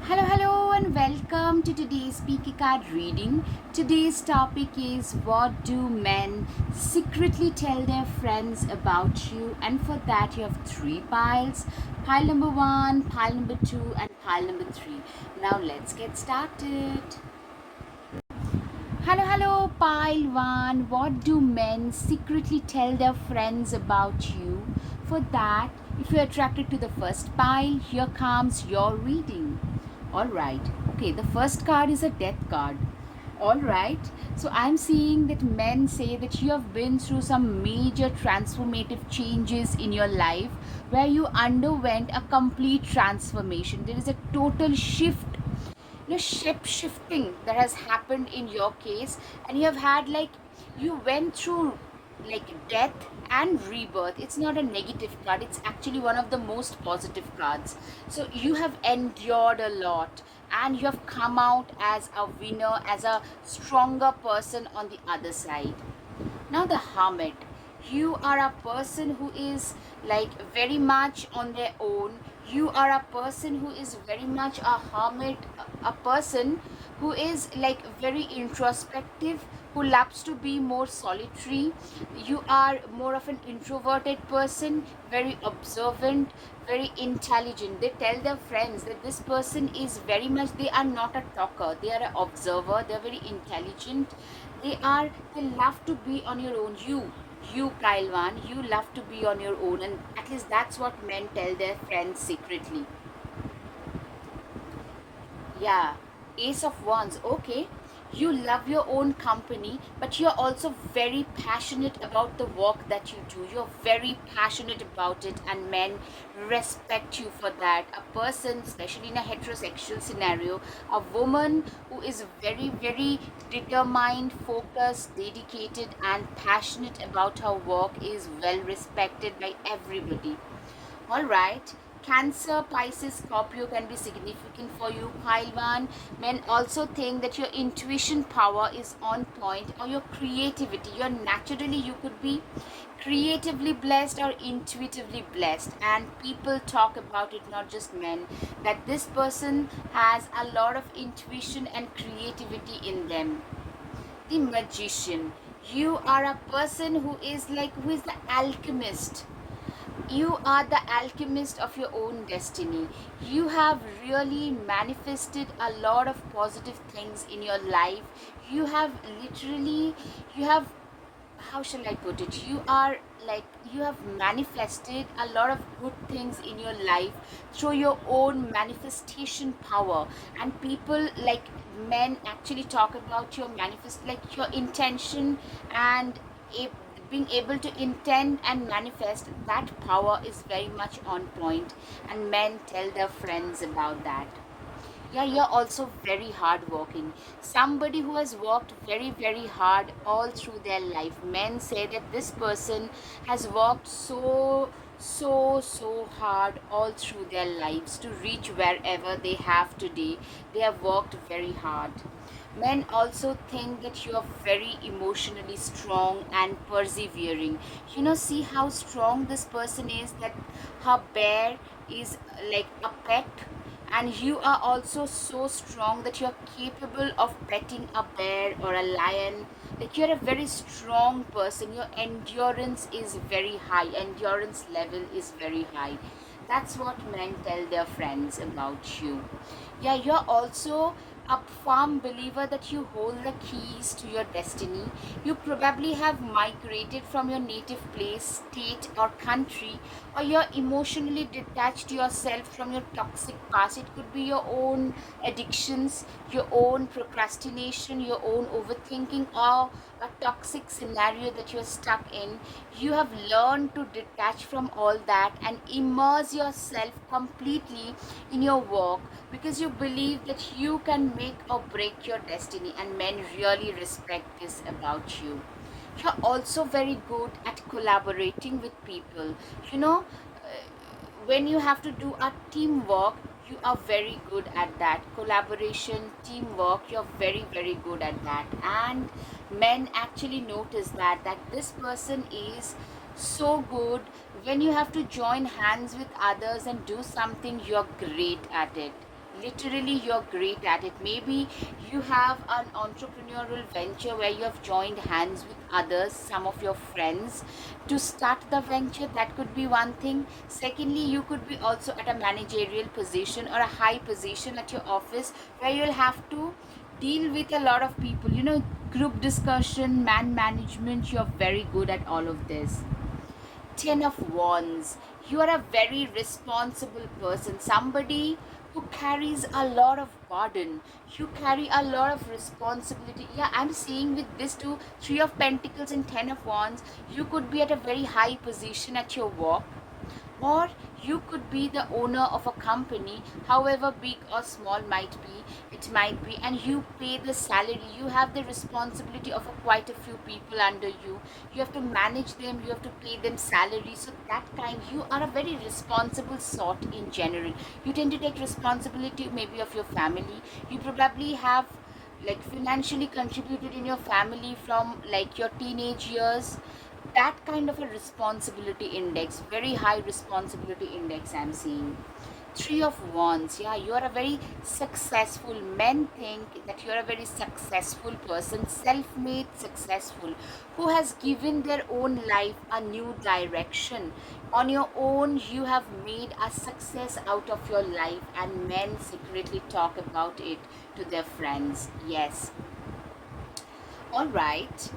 Hello, and welcome to today's Speaker Card reading. Today's topic is what do men secretly tell their friends about you? And for that, you have three piles: pile number one, pile number two, and pile number three. Now, let's get started. Hello, pile one. What do men secretly tell their friends about you? For that, if you're attracted to the first pile, here comes your reading. Alright, okay, the first card is a death card. Alright, so I'm seeing that men say that you have been through some major transformative changes in your life where you underwent a complete transformation. There is a total shift, ship shifting that has happened in your case, and you have had you went through death and rebirth. It's not a negative card, it's actually one of the most positive cards. So you have endured a lot and you have come out as a winner, as a stronger person on the other side. Now the hermit, you are a person who is very much on their own. You are a person who is very much a hermit, a person who is very introspective, who loves to be more solitary. You are more of an introverted person, very observant, very intelligent. They tell their friends that this person is very much, they are not a talker, they are an observer, they are very intelligent. They love to be on your own. You Kailwan, you love to be on your own, and at least that's what men tell their friends secretly. Yeah, Ace of Wands. Okay, you love your own company, but you're also very passionate about the work that you do. You're very passionate about it, and men respect you for that. A person, especially in a heterosexual scenario, a woman who is very, very determined, focused, dedicated, and passionate about her work is well respected by everybody. All right. Cancer, Pisces, Scorpio can be significant for you. Pile one. Men also think that your intuition power is on point, or your creativity. You're naturally, you could be creatively blessed or intuitively blessed. And people talk about it, not just men, that this person has a lot of intuition and creativity in them. The magician. You are a person who is the alchemist. You are the alchemist of your own destiny. You have really manifested a lot of positive things in your life. You have literally, you have, how shall I put it? You have manifested a lot of good things in your life through your own manifestation power. And people, men, actually talk about your manifest, your intention, and a, being able to intend and manifest. That power is very much on point, and men tell their friends about that. Yeah, you're also very hardworking. Somebody who has worked very, very hard all through their life. Men say that this person has worked so hard all through their lives to reach wherever they have today. They have worked very hard. Men also think that you are very emotionally strong and persevering. See how strong this person is, that her bear is like a pet, and you are also so strong that you're capable of petting a bear or a lion. You're a very strong person. Your endurance is very high, endurance level is very high. That's what men tell their friends about you. Yeah, you're also a firm believer that you hold the keys to your destiny. You probably have migrated from your native place, state, or country, or you're emotionally detached yourself from your toxic past. It could be your own addictions, your own procrastination, your own overthinking, or a toxic scenario that you're stuck in. You have learned to detach from all that and immerse yourself completely in your work, because you believe that you can make or break your destiny, and men really respect this about you. You're also very good at collaborating with people. You know, when you have to do a teamwork, you are very good at that. Collaboration, teamwork, you're very, very good at that. And men actually notice that this person is so good. When you have to join hands with others and do something, you're great at it. Literally, you're great at it. Maybe you have an entrepreneurial venture where you have joined hands with others, some of your friends, to start the venture. That could be one thing. Secondly, you could be also at a managerial position or a high position at your office where you'll have to deal with a lot of people, group discussion, man management. You're very good at all of this. Ten of Wands. You are a very responsible person, somebody who carries a lot of burden. You carry a lot of responsibility. Yeah, I'm seeing with this too, Three of Pentacles and Ten of Wands, you could be at a very high position at your work, or you could be the owner of a company, however big or small might be, it might be, and you pay the salary. You have the responsibility of quite a few people under you. You have to manage them, you have to pay them salary. So that kind, you are a very responsible sort in general. You tend to take responsibility maybe of your family. You probably have like financially contributed in your family from like your teenage years. That kind of a responsibility index, very high responsibility index I'm seeing. Three of Wands. Yeah, you are a very successful. Men think that you are a very successful person, self-made successful, who has given their own life a new direction. On your own, you have made a success out of your life, and men secretly talk about it to their friends. Yes. All right.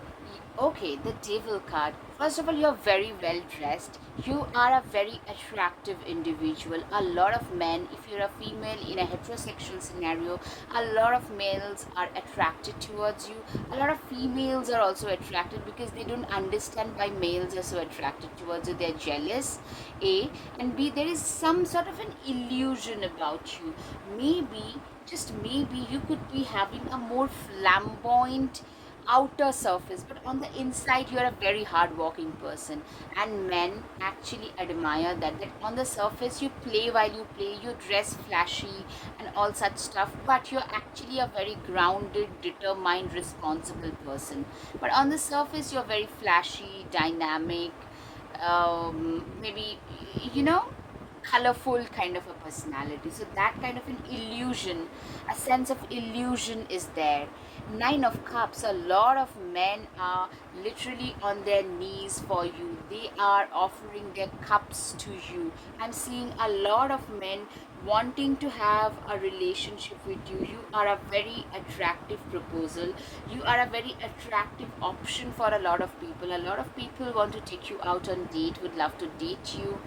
Okay, the devil card. First of all, you're very well dressed. You are a very attractive individual. A lot of men, if you're a female in a heterosexual scenario, a lot of males are attracted towards you. A lot of females are also attracted because they don't understand why males are so attracted towards you. They're jealous, A. And B, there is some sort of an illusion about you. Maybe, just maybe, you could be having a more flamboyant outer surface, but on the inside you're a very hard working person, and men actually admire that on the surface you play while you play, you dress flashy and all such stuff, but you're actually a very grounded, determined, responsible person. But on the surface you're very flashy, dynamic, maybe, you know colorful kind of a personality. So that kind of an illusion, a sense of illusion is there. Nine of Cups. A lot of men are literally on their knees for you. They are offering their cups to you. I'm seeing a lot of men wanting to have a relationship with you. You are a very attractive proposal. You are a very attractive option for a lot of people. A lot of people want to take you out on date, would love to date you.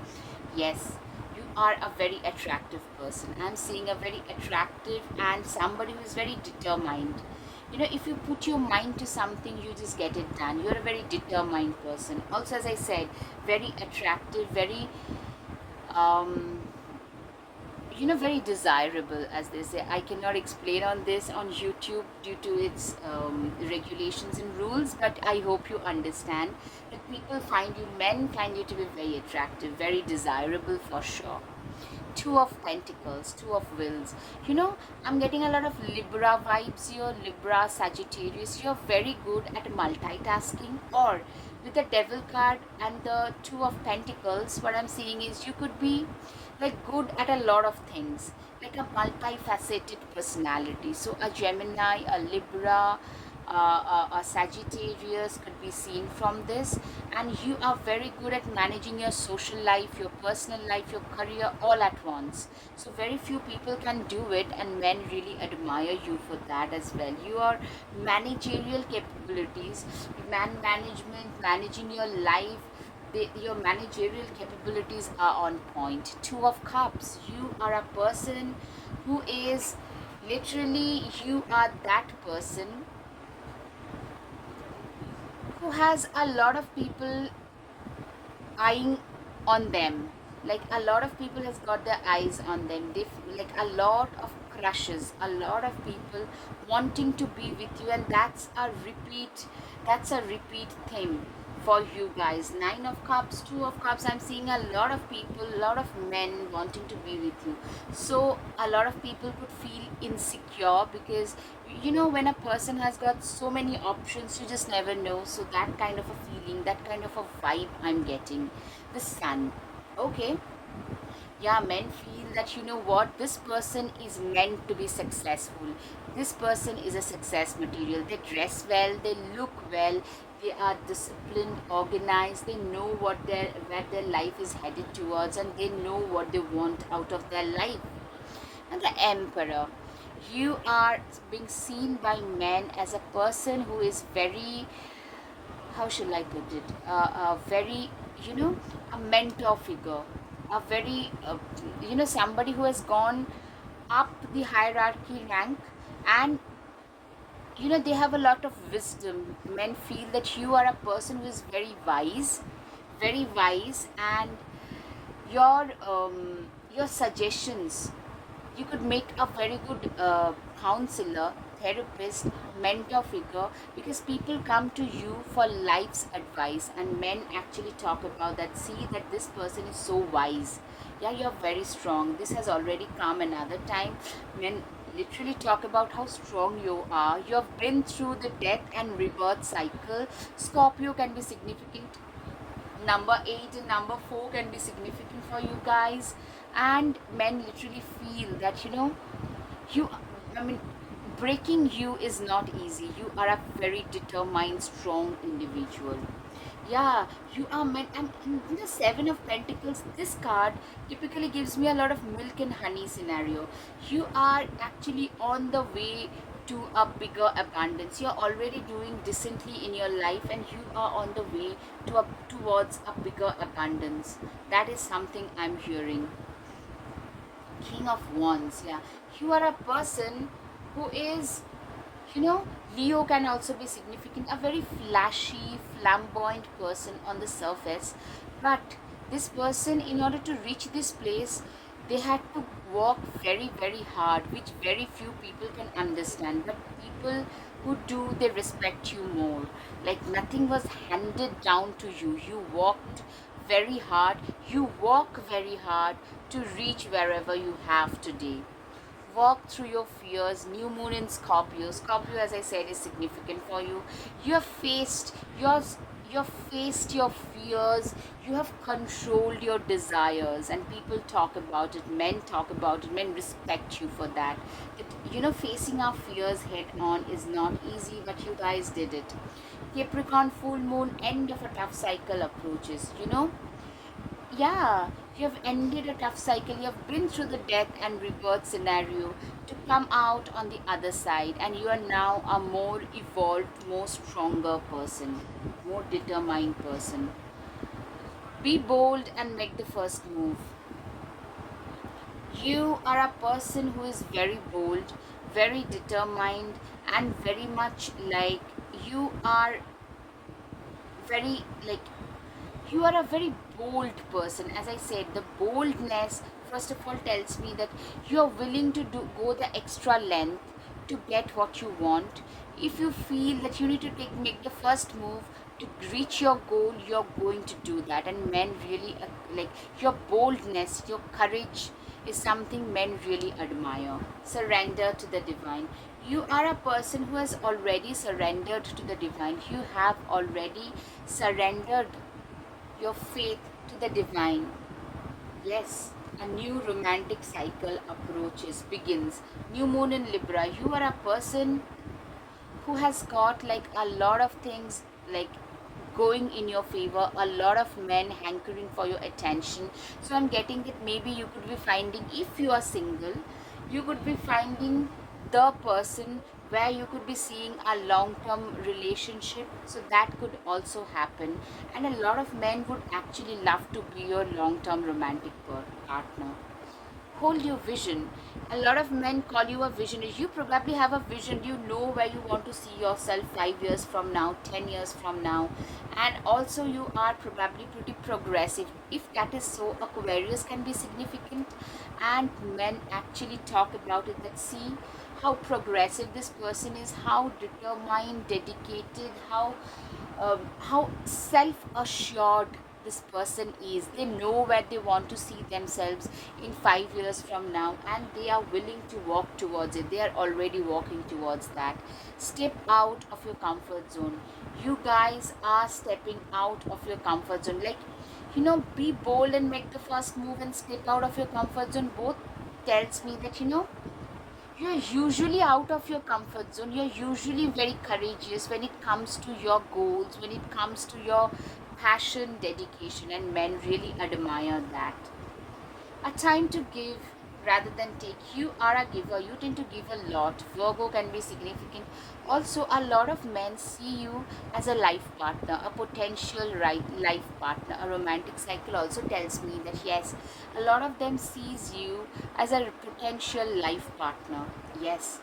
Yes, you are a very attractive person. I'm seeing a very attractive and somebody who is very determined. If you put your mind to something, you just get it done. You're a very determined person. Also, as I said, very attractive, very um very desirable, as they say. I cannot explain on this on YouTube due to its regulations and rules, but I hope you understand that men find you to be very attractive, very desirable for sure. Two of Pentacles, Two of Wills. I'm getting a lot of Libra vibes here, Libra, Sagittarius. You're very good at multitasking, or with the Devil card and the Two of Pentacles, what I'm seeing is you could be like good at a lot of things, like a multifaceted personality. So a Gemini, a Libra, a Sagittarius could be seen from this, and you are very good at managing your social life, your personal life, your career all at once. So very few people can do it, and men really admire you for that as well. Your managerial capabilities, man management, managing your life, your managerial capabilities are on point. Two of Cups. You are a person who is literally, you are that person who has a lot of people eyeing on them. Like a lot of people has got their eyes on them. Like a lot of crushes, a lot of people wanting to be with you, and that's a repeat theme for you guys. Nine of Cups, Two of Cups. I'm seeing a lot of people, a lot of men wanting to be with you. So a lot of people could feel insecure because when a person has got so many options, you just never know. So that kind of a feeling, that kind of a vibe I'm getting. The Sun. Okay. Yeah, men feel that, you know what, this person is meant to be successful. This person is a success material. They dress well, they look well, they are disciplined, organized, they know where their life is headed towards, and they know what they want out of their life. And the emperor, you are being seen by men as a person who is very, how shall I put it, very, you know, a mentor figure, a very, somebody who has gone up the hierarchy rank, and they have a lot of wisdom. Men feel that you are a person who is very wise, and your suggestions, you could make a very good counselor, therapist, mentor figure, because people come to you for life's advice, and men actually talk about that. See that this person is so wise. Yeah, you're very strong. This has already come another time. Men literally talk about how strong you are. You have been through the death and rebirth cycle. Scorpio can be significant. Number 8 and number 4 can be significant for you guys. And men literally feel that, you I mean, breaking you is not easy. You are a very determined, strong individual. Yeah, you are meant. And in the Seven of Pentacles, this card typically gives me a lot of milk and honey scenario. You are actually on the way to a bigger abundance. You're already doing decently in your life, and you are on the way towards a bigger abundance. That is something I'm hearing. King of Wands, yeah. You are a person who is, you know, Leo can also be significant, a very flashy, flamboyant person on the surface. But this person, in order to reach this place, they had to work very, very hard, which very few people can understand. But people who do, they respect you more. Like nothing was handed down to you. You worked very hard. You work very hard to reach wherever you have today. Walk through your fears. New moon in Scorpio. Scorpio, as I said, is significant for you. You have faced your fears. You have controlled your desires, and people talk about it. Men talk about it. Men respect you for that. Facing our fears head on is not easy, but you guys did it. Capricorn full moon, end of a tough cycle approaches. Yeah, you have ended a tough cycle. You have been through the death and rebirth scenario to come out on the other side, and you are now a more evolved, more stronger person, more determined person. Be bold and make the first move. You are a person who is very bold, very determined, and very much like you are very like you are a very bold person. As I said, the boldness first of all tells me that you are willing to go the extra length to get what you want. If you feel that you need to make the first move to reach your goal, you're going to do that. And men really like your boldness, your courage is something men really admire. Surrender to the divine. You are a person who has already surrendered to the divine. You have already surrendered your faith to the divine. Yes, a new romantic cycle begins. New moon in Libra. You are a person who has got like a lot of things like going in your favor, a lot of men hankering for your attention. So I'm getting that maybe you could be finding, if you are single, you could be finding the person where you could be seeing a long-term relationship. So that could also happen, and a lot of men would actually love to be your long-term romantic partner. Hold your vision. A lot of men call you a visionary. You probably have a vision. You know where you want to see yourself 5 years from now, 10 years from now. And also, you are probably pretty progressive. If that is so, Aquarius can be significant. And men actually talk about it, that see how progressive this person is, how determined, dedicated, how self-assured this person is. They know where they want to see themselves in 5 years from now, and they are willing to walk towards it. They are already walking towards that. Step out of your comfort zone. You guys are stepping out of your comfort zone. Like, Be bold and make the first move and step out of your comfort zone. Both tells me that, you're usually out of your comfort zone. You're usually very courageous when it comes to your goals, when it comes to your passion, dedication, and men really admire that. A time to give rather than take. You are a giver. You tend to give a lot. Virgo can be significant. Also, a lot of men see you as a life partner, a potential right life partner. A romantic cycle also tells me that yes, a lot of them sees you as a potential life partner. Yes,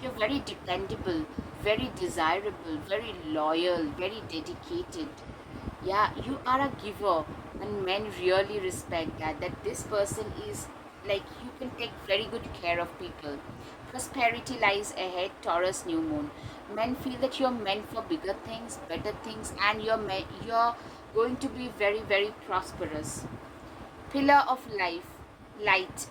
you're very dependable, very desirable, very loyal, very dedicated. Yeah, you are a giver, and men really respect that this person is like, you can take very good care of people. Prosperity lies ahead. Taurus new moon. Men feel that you're meant for bigger things, better things, and you're going to be very, very prosperous. Pillar of life, light,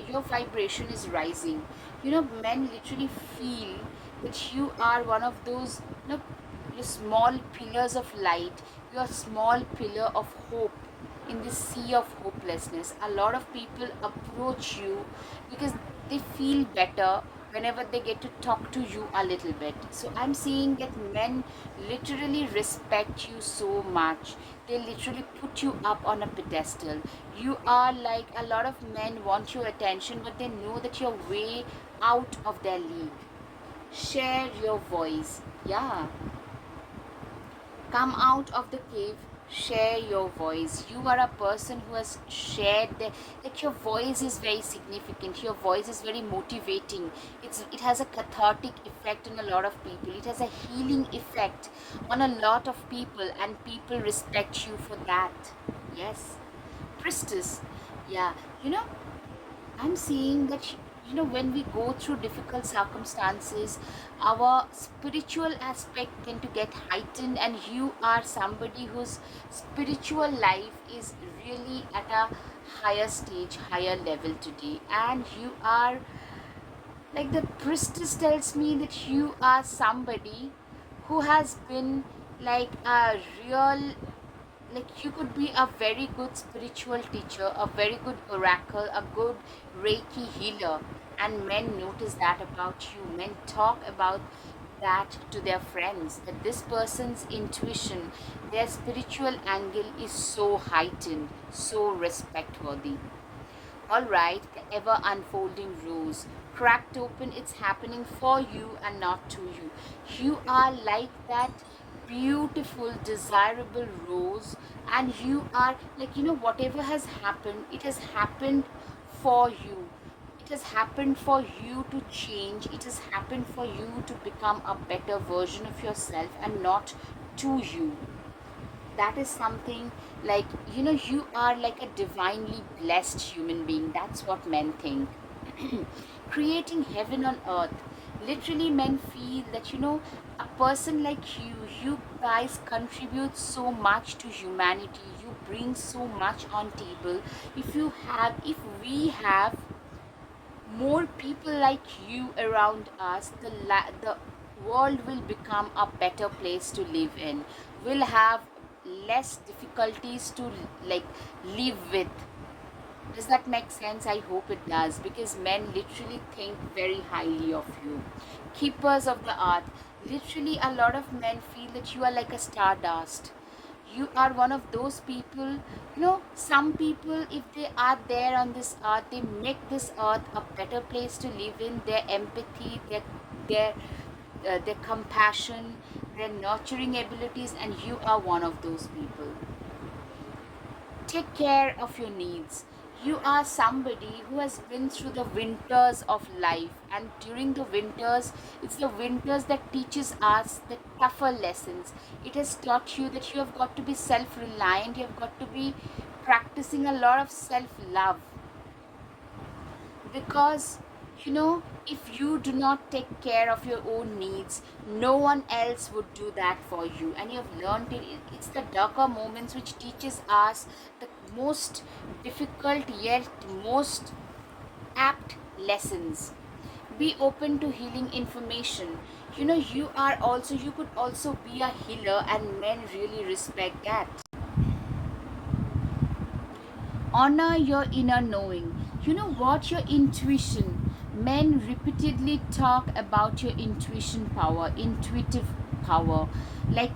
your vibration is rising. Men literally feel that you are one of those, your small pillars of light, your small pillar of hope in this sea of hopelessness. A lot of people approach you because they feel better whenever they get to talk to you a little bit. So I'm seeing that men literally respect you so much. They literally put you up on a pedestal. You are like, a lot of men want your attention, but they know that you're way out of their league. Share your voice. Yeah, come out of the cave, share your voice. You are a person who has shared like, your voice is very significant, your voice is very motivating. It has a cathartic effect on a lot of people, it has a healing effect on a lot of people, and people respect you for that. Yes. Priestess. Yeah, you know I'm seeing that, when we go through difficult circumstances, our spiritual aspect tend to get heightened, and you are somebody whose spiritual life is really at a higher stage, higher level today. And you are like, the priestess tells me that you are somebody who has been like a real, like, you could be a very good spiritual teacher, a very good oracle, a good reiki healer, and men notice that about you. Men talk about that to their friends, that this person's intuition, their spiritual angle is so heightened, so respect-worthy. All right, the ever unfolding rose cracked open, it's happening for you and not to you. You are like that beautiful, desirable rose, and you are like, whatever has happened, it has happened for you. It has happened for you to change, it has happened for you to become a better version of yourself and not to you. That is something like, you are like a divinely blessed human being. That's what men think. Creating heaven on earth. Literally, men feel that, a person like you guys contribute so much to humanity, you bring so much on table. If we have more people like you around us, the world will become a better place to live in. We'll have less difficulties to like live with. Does that make sense? I hope it does, because men literally think very highly of you. Keepers of the earth. Literally, a lot of men feel that you are like a stardust. You are one of those people. Some people, if they are there on this earth, they make this earth a better place to live in. Their empathy, their compassion, their nurturing abilities, and you are one of those people. Take care of your needs. You are somebody who has been through the winters of life, and during the winters, it's the winters that teaches us the tougher lessons. It has taught you that you have got to be self-reliant, you have got to be practicing a lot of self-love, because if you do not take care of your own needs, no one else would do that for you. And you have learned it. It's the darker moments which teaches us the most difficult yet most apt lessons. Be open to healing information. You could also be a healer, and men really respect that. Honor your inner knowing. You know what? Your intuition. Men repeatedly talk about your intuition power, intuitive power. Like,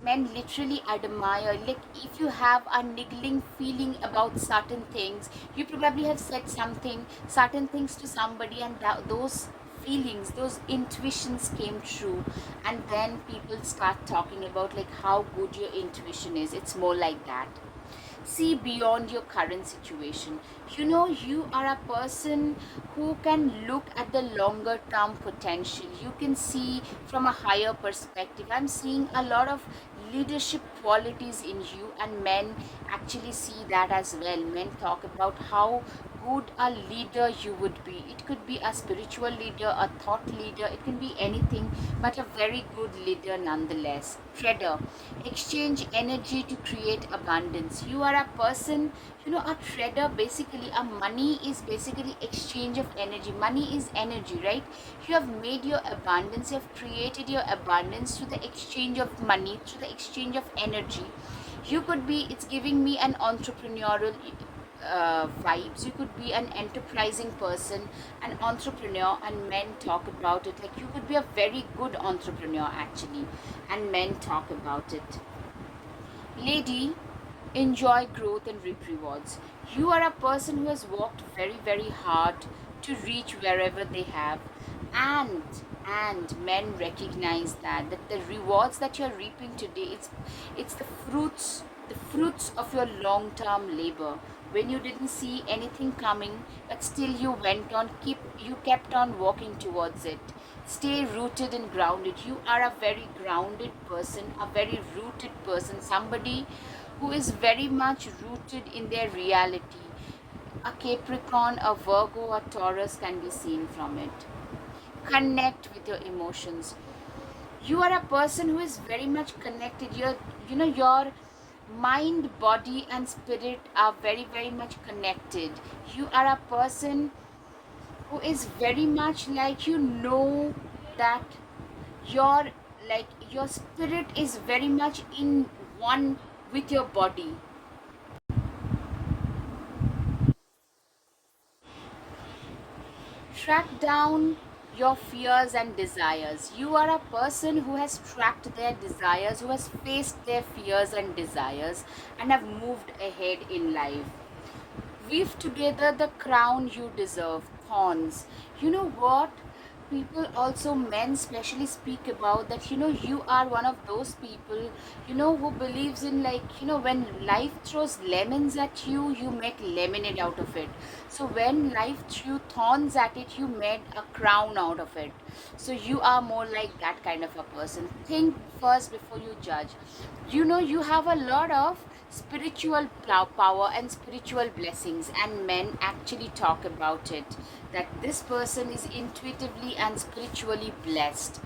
men literally admire, like, if you have a niggling feeling about certain things, you probably have said something, certain things to somebody, and those feelings, those intuitions came true, and then people start talking about like how good your intuition is. It's more like that. See beyond your current situation. You know, you are a person who can look at the longer term potential. You can see from a higher perspective. I'm seeing a lot of leadership qualities in you, and men actually see that as well. Men talk about how good a leader you would be. It could be a spiritual leader, a thought leader, it can be anything, but a very good leader nonetheless. Trader, exchange energy to create abundance. You are a person, you know, a trader. Basically, a money is basically exchange of energy. Money is energy, right? You have made your abundance, you have created your abundance through the exchange of money, through the exchange of energy. You could be, it's giving me an entrepreneurial vibes. You could be an enterprising person, an entrepreneur, and men talk about it. Like, you could be a very good entrepreneur actually, and men talk about it. Lady, enjoy growth and reap rewards. You are a person who has worked very, very hard to reach wherever they have, and men recognize that the rewards that you're reaping today, it's the fruits of your long term labor. When you didn't see anything coming, but still you went on, you kept on walking towards it. Stay rooted and grounded. You are a very grounded person, a very rooted person, somebody who is very much rooted in their reality. A Capricorn, a Virgo, a Taurus can be seen from it. Connect with your emotions. You are a person who is very much connected. Your mind, body, and spirit are very, very much connected. You are a person who is very much like, that your your spirit is very much in one with your body. Track down your fears and desires. You are a person who has tracked their desires, who has faced their fears and desires, and have moved ahead in life. Weave together the crown you deserve. Thorns. You know what? People also, men especially, speak about that. You are one of those people, who believes in, like, when life throws lemons at you, you make lemonade out of it. So when life threw thorns at it, you made a crown out of it. So you are more like that kind of a person. Think first before you judge. You have a lot of spiritual power and spiritual blessings, and men actually talk about it, that this person is intuitively and spiritually blessed.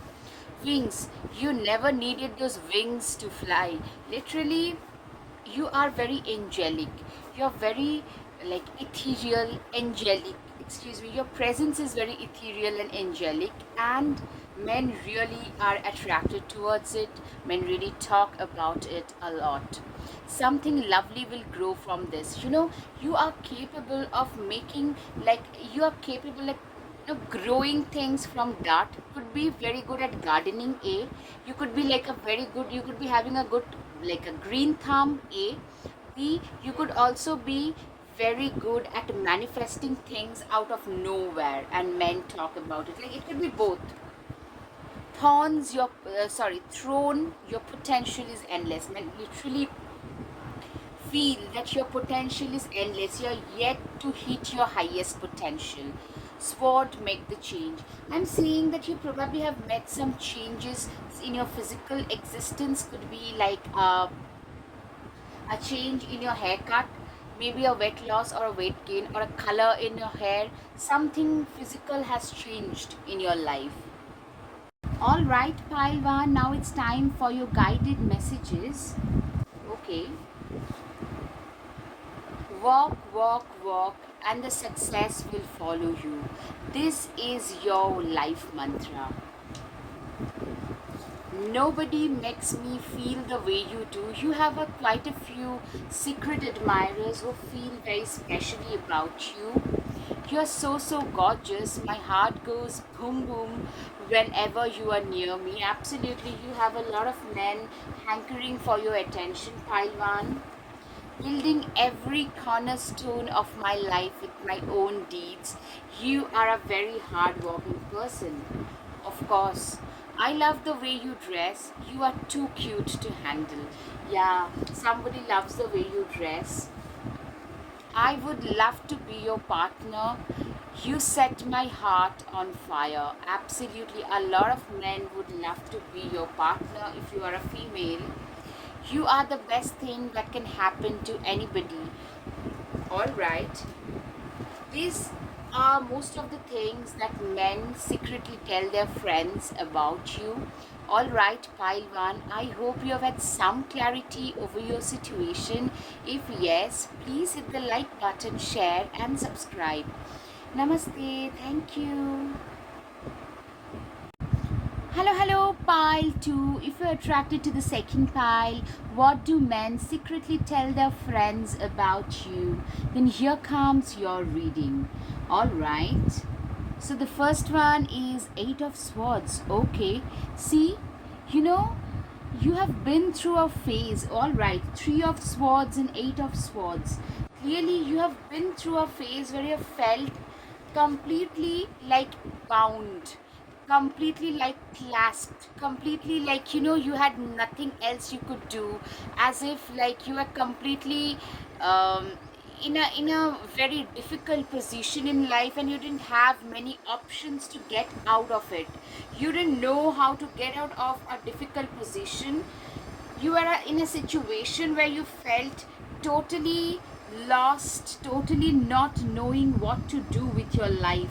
Wings. You never needed those wings to fly. Literally, you are very angelic. You're very, like, ethereal, angelic. Excuse me. Your presence is very ethereal and angelic, and men really are attracted towards it. Men really talk about it a lot. Something lovely will grow from this. You are capable of making, like, you are capable, like, growing things from dirt. Could be very good at gardening, A. You could be like a very good, you could be having a good, like, a green thumb, A. B, you could also be very good at manifesting things out of nowhere, and men talk about it. Like, it could be both. Throne, your potential is endless. Men literally feel that your potential is endless. You're yet to hit your highest potential. Sword, make the change. I'm seeing that you probably have met some changes in your physical existence. Could be like a change in your haircut, maybe a weight loss or a weight gain, or a color in your hair. Something physical has changed in your life. All right, Palwan, now it's time for your guided messages. Okay. Walk, walk, walk, and the success will follow you. This is your life mantra. Nobody makes me feel the way you do. You have quite a few secret admirers who feel very specially about you. You're so gorgeous. My heart goes boom boom whenever you are near me. Absolutely, you have a lot of men hankering for your attention, Paiwan. Building every cornerstone of my life with my own deeds. You are a very hardworking person. Of course, I love the way you dress. You are too cute to handle. Yeah, somebody loves the way you dress. I would love to be your partner. You set my heart on fire. Absolutely, a lot of men would love to be your partner if you are a female. You are the best thing that can happen to anybody. Alright, these are most of the things that men secretly tell their friends about you. Alright, Pailwan, I hope you have had some clarity over your situation. If yes, please hit the like button, share, and subscribe. Namaste, thank you. Hello, pile 2. If you're attracted to the second pile, what do men secretly tell their friends about you? Then here comes your reading. Alright. So the first one is 8 of Swords. Okay. See, you know, you have been through a phase. Alright. 3 of Swords and 8 of Swords. Clearly, you have been through a phase where you have felt completely like bound, completely like clasped, completely like you had nothing else you could do, as if like you were completely um, in a very difficult position in life, and you didn't have many options to get out of it. You didn't know how to get out of a difficult position. You were in a situation where you felt totally lost, totally not knowing what to do with your life.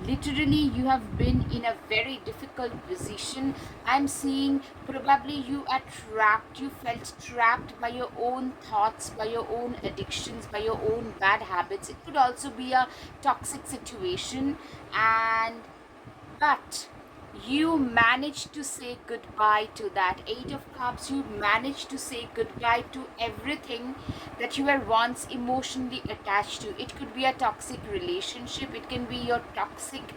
Literally, you have been in a very difficult position. I'm seeing probably you are trapped. You felt trapped by your own thoughts, by your own addictions, by your own bad habits. It could also be a toxic situation, and but you managed to say goodbye to that. 8 of Cups, you managed to say goodbye to everything that you were once emotionally attached to. It could be a toxic relationship, it can be your toxic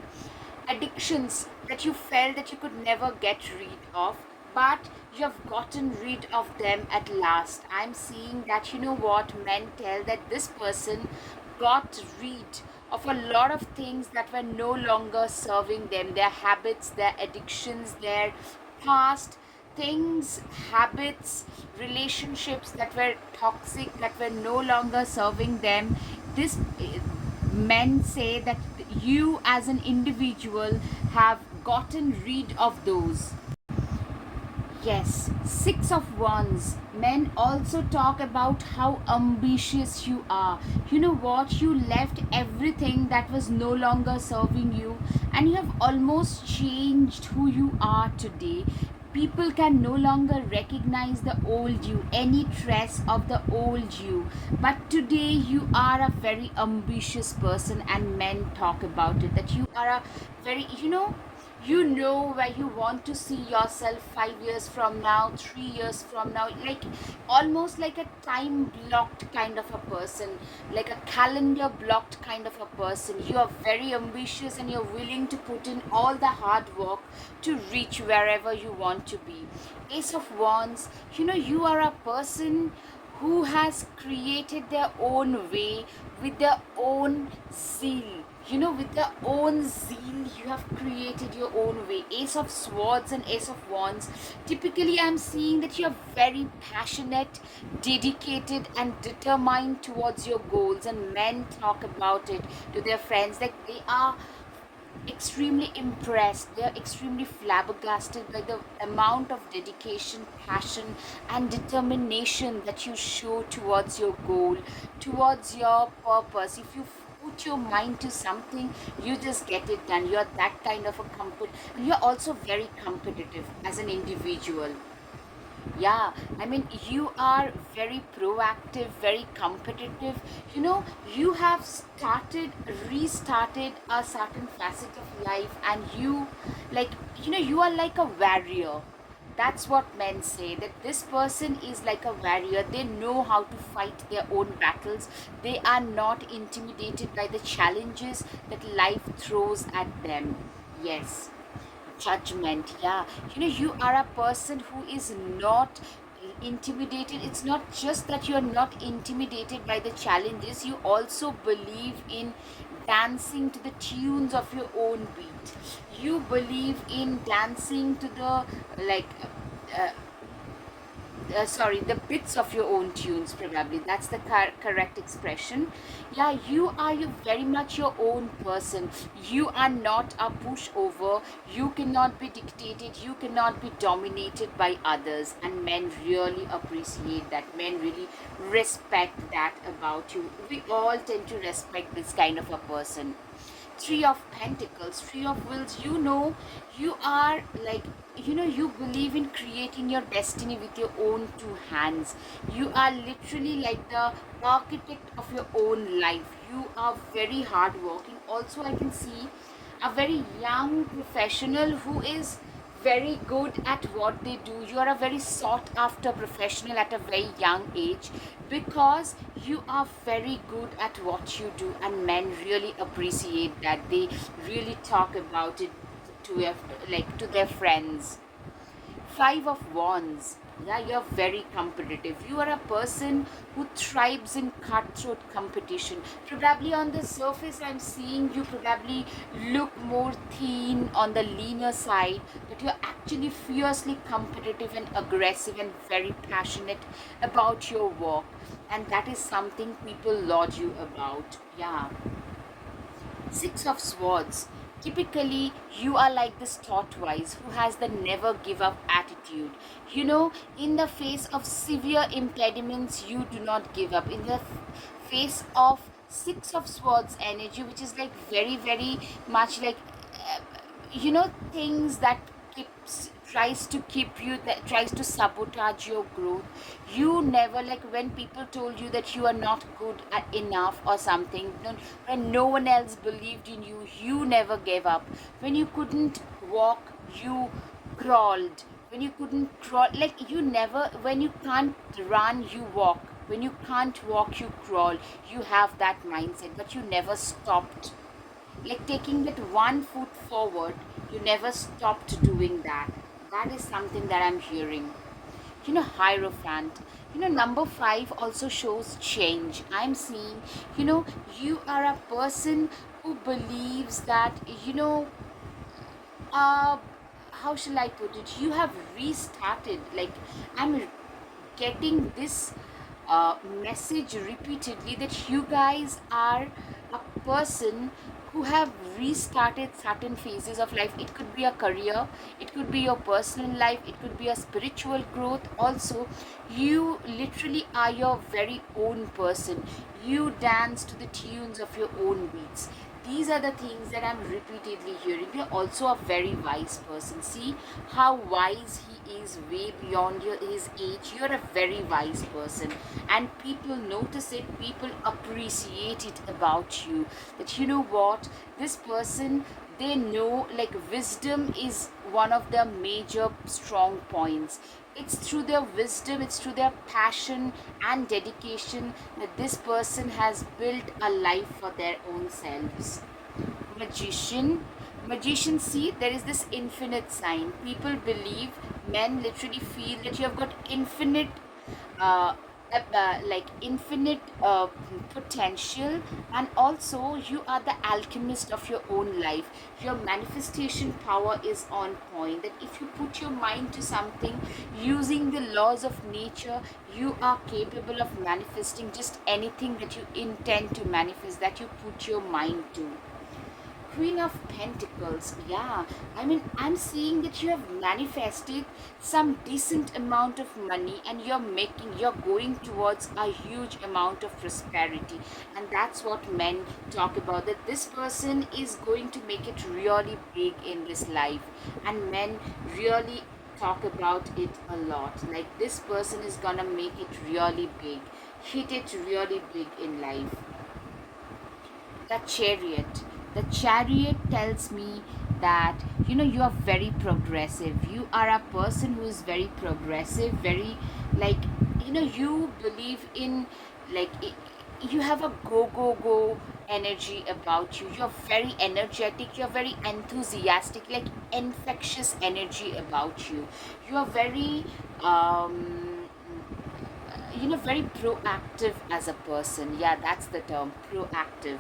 addictions that you felt that you could never get rid of, but you have gotten rid of them at last. I'm seeing that, what men tell, that this person got rid of a lot of things that were no longer serving them, their habits, their addictions, their past things, habits, relationships that were toxic, that were no longer serving them. This men say that you as an individual have gotten rid of those. Yes, 6 of Wands. Men also talk about how ambitious you are. You know what? You left everything that was no longer serving you, and you have almost changed who you are today. People can no longer recognize the old you, any trace of the old you. But today you are a very ambitious person, and men talk about it, that you are a very, where you want to see yourself 5 years from now, 3 years from now, like almost like a time blocked kind of a person, like a calendar blocked kind of a person. You are very ambitious, and you're willing to put in all the hard work to reach wherever you want to be. Ace of Wands, you are a person who has created their own way with their own zeal. With their own zeal, you have created your own way. Ace of Swords and Ace of Wands. Typically, I'm seeing that you're very passionate, dedicated, and determined towards your goals, and men talk about it to their friends. Like, they are extremely impressed, they're extremely flabbergasted by the amount of dedication, passion, and determination that you show towards your goal, towards your purpose. If you put your mind to something, you just get it done. You're that kind of a and you're also very competitive as an individual. Yeah, I mean, you are very proactive, very competitive. You have restarted a certain facet of life, and you, like, you are like a warrior. That's what men say, that this person is like a warrior. They know how to fight their own battles. They are not intimidated by the challenges that life throws at them. Yes, judgment. Yeah, you are a person who is not intimidated. It's not just that you're not intimidated by the challenges, you also believe in dancing to the tunes of your own beat. You believe in dancing to the, like, uh, sorry, the bits of your own tunes, probably that's the correct expression. Yeah, you are, you very much your own person. You are not a pushover. You cannot be dictated, you cannot be dominated by others, and men really appreciate that. Men really respect that about you. We all tend to respect this kind of a person. Three of Pentacles, Three of Wills. You are like, you believe in creating your destiny with your own two hands. You are literally like the architect of your own life. You are very hardworking. Also, I can see a very young professional who is very good at what they do. You are a very sought after professional at a very young age, because you are very good at what you do, and men really appreciate that. They really talk about it to their friends. Five of Wands. Yeah, you're very competitive. You are a person who thrives in cutthroat competition. Probably on the surface, I'm seeing you probably look more thin, on the leaner side, but you're actually fiercely competitive and aggressive and very passionate about your work. And that is something people laud you about. Yeah. Six of Swords. Typically, you are like this tortoise who has the never give up attitude. In the face of severe impediments, you do not give up. In the face of Six of Swords energy, which is like very, very much like, things that tries to keep you, that tries to sabotage your growth. You never, like, when people told you that you are not good enough or something, when no one else believed in you, you never gave up. When you couldn't walk, you crawled. When you couldn't crawl, like, you never, when you can't run, you walk. When you can't walk, you crawl. You have that mindset, but you never stopped, like, taking that one foot forward. You never stopped doing that. That is something that I'm hearing. Hierophant. Number five also shows change. I'm seeing, you are a person who believes that, uh how shall I put it, you have restarted. Like, I'm getting this message repeatedly, that you guys are a person who have restarted certain phases of life. It could be a career, it could be your personal life, it could be a spiritual growth also. You literally are your very own person. You dance to the tunes of your own beats. These are the things that I'm repeatedly hearing. You're also a very wise person. See how wise he is, way beyond his age. You're a very wise person, and people notice it. People appreciate it about you. That, what, this person, they know, like, wisdom is one of their major strong points. It's through their wisdom, it's through their passion and dedication that this person has built a life for their own selves. Magician. Magician, see, there is this infinite sign. People believe, men literally feel that you have got infinite, uh, like, infinite potential, and also you are the alchemist of your own life. Your manifestation power is on point, that if you put your mind to something using the laws of nature, you are capable of manifesting just anything that you intend to manifest, that you put your mind to. Queen of Pentacles. Yeah, I mean, I'm seeing that you have manifested some decent amount of money, and you're going towards a huge amount of prosperity. And that's what men talk about, that this person is going to make it really big in this life. And men really talk about it a lot. Like, this person is gonna make it really big, hit it really big in life. The Chariot. The Chariot tells me that you are very progressive. You are a person who is very progressive, very, like, you believe in, like, you have a go energy about you. You're very energetic, you're very enthusiastic, like infectious energy about you. You are very very proactive as a person. Yeah, that's the term, proactive.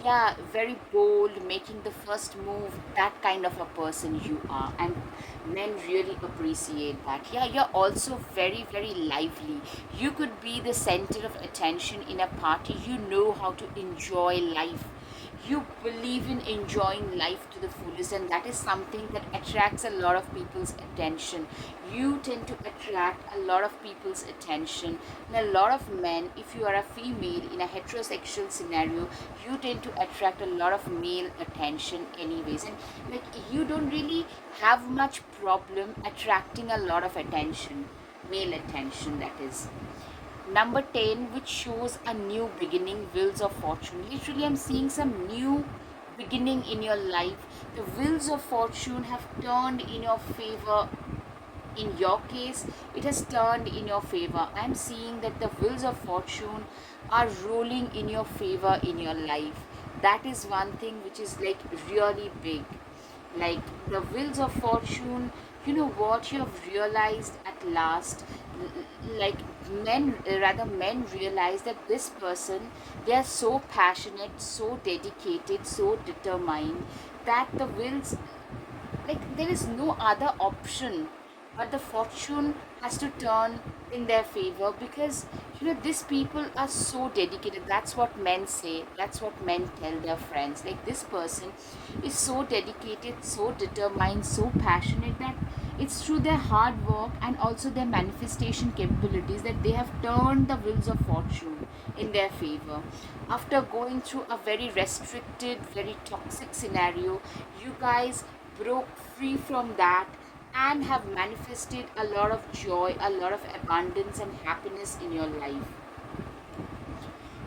Yeah, very bold, making the first move, that kind of a person you are. And men really appreciate that. Yeah, you're also very, very lively. You could be the center of attention in a party. You know how to enjoy life. You believe in enjoying life to the fullest, and that is something that attracts a lot of people's attention. You tend to attract a lot of people's attention, and a lot of men, if you are a female in a heterosexual scenario, you tend to attract a lot of male attention anyways. And like, you don't really have much problem attracting a lot of attention, male attention, that is. Number 10, which shows a new beginning, wheels of fortune. Literally, I'm seeing some new beginning in your life. The wheels of fortune have turned in your favor. In your case, it has turned in your favor. I'm seeing that the wheels of fortune are rolling in your favor in your life. That is one thing which is like really big. Like the wheels of fortune, you know what, you have realized at last. Like, men realize that this person, they are so passionate, so dedicated, so determined, that the wills, like, there is no other option but the fortune has to turn in their favor, because these people are so dedicated. That's what men say, that's what men tell their friends. Like, this person is so dedicated, so determined, so passionate, that it's through their hard work and also their manifestation capabilities that they have turned the wheels of fortune in their favor. After going through a very restricted, very toxic scenario, you guys broke free from that and have manifested a lot of joy, a lot of abundance and happiness in your life.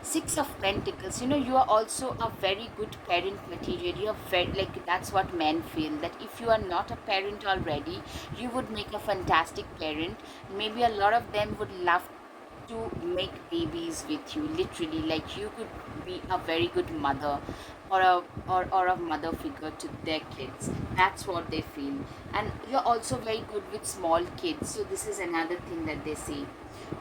Six of Pentacles, you are also a very good parent material. You're very, like, that's what men feel, that if you are not a parent already, you would make a fantastic parent. Maybe a lot of them would love to make babies with you, literally. Like, you could be a very good mother, or a mother figure to their kids. That's what they feel. And you're also very good with small kids, so this is another thing that they say.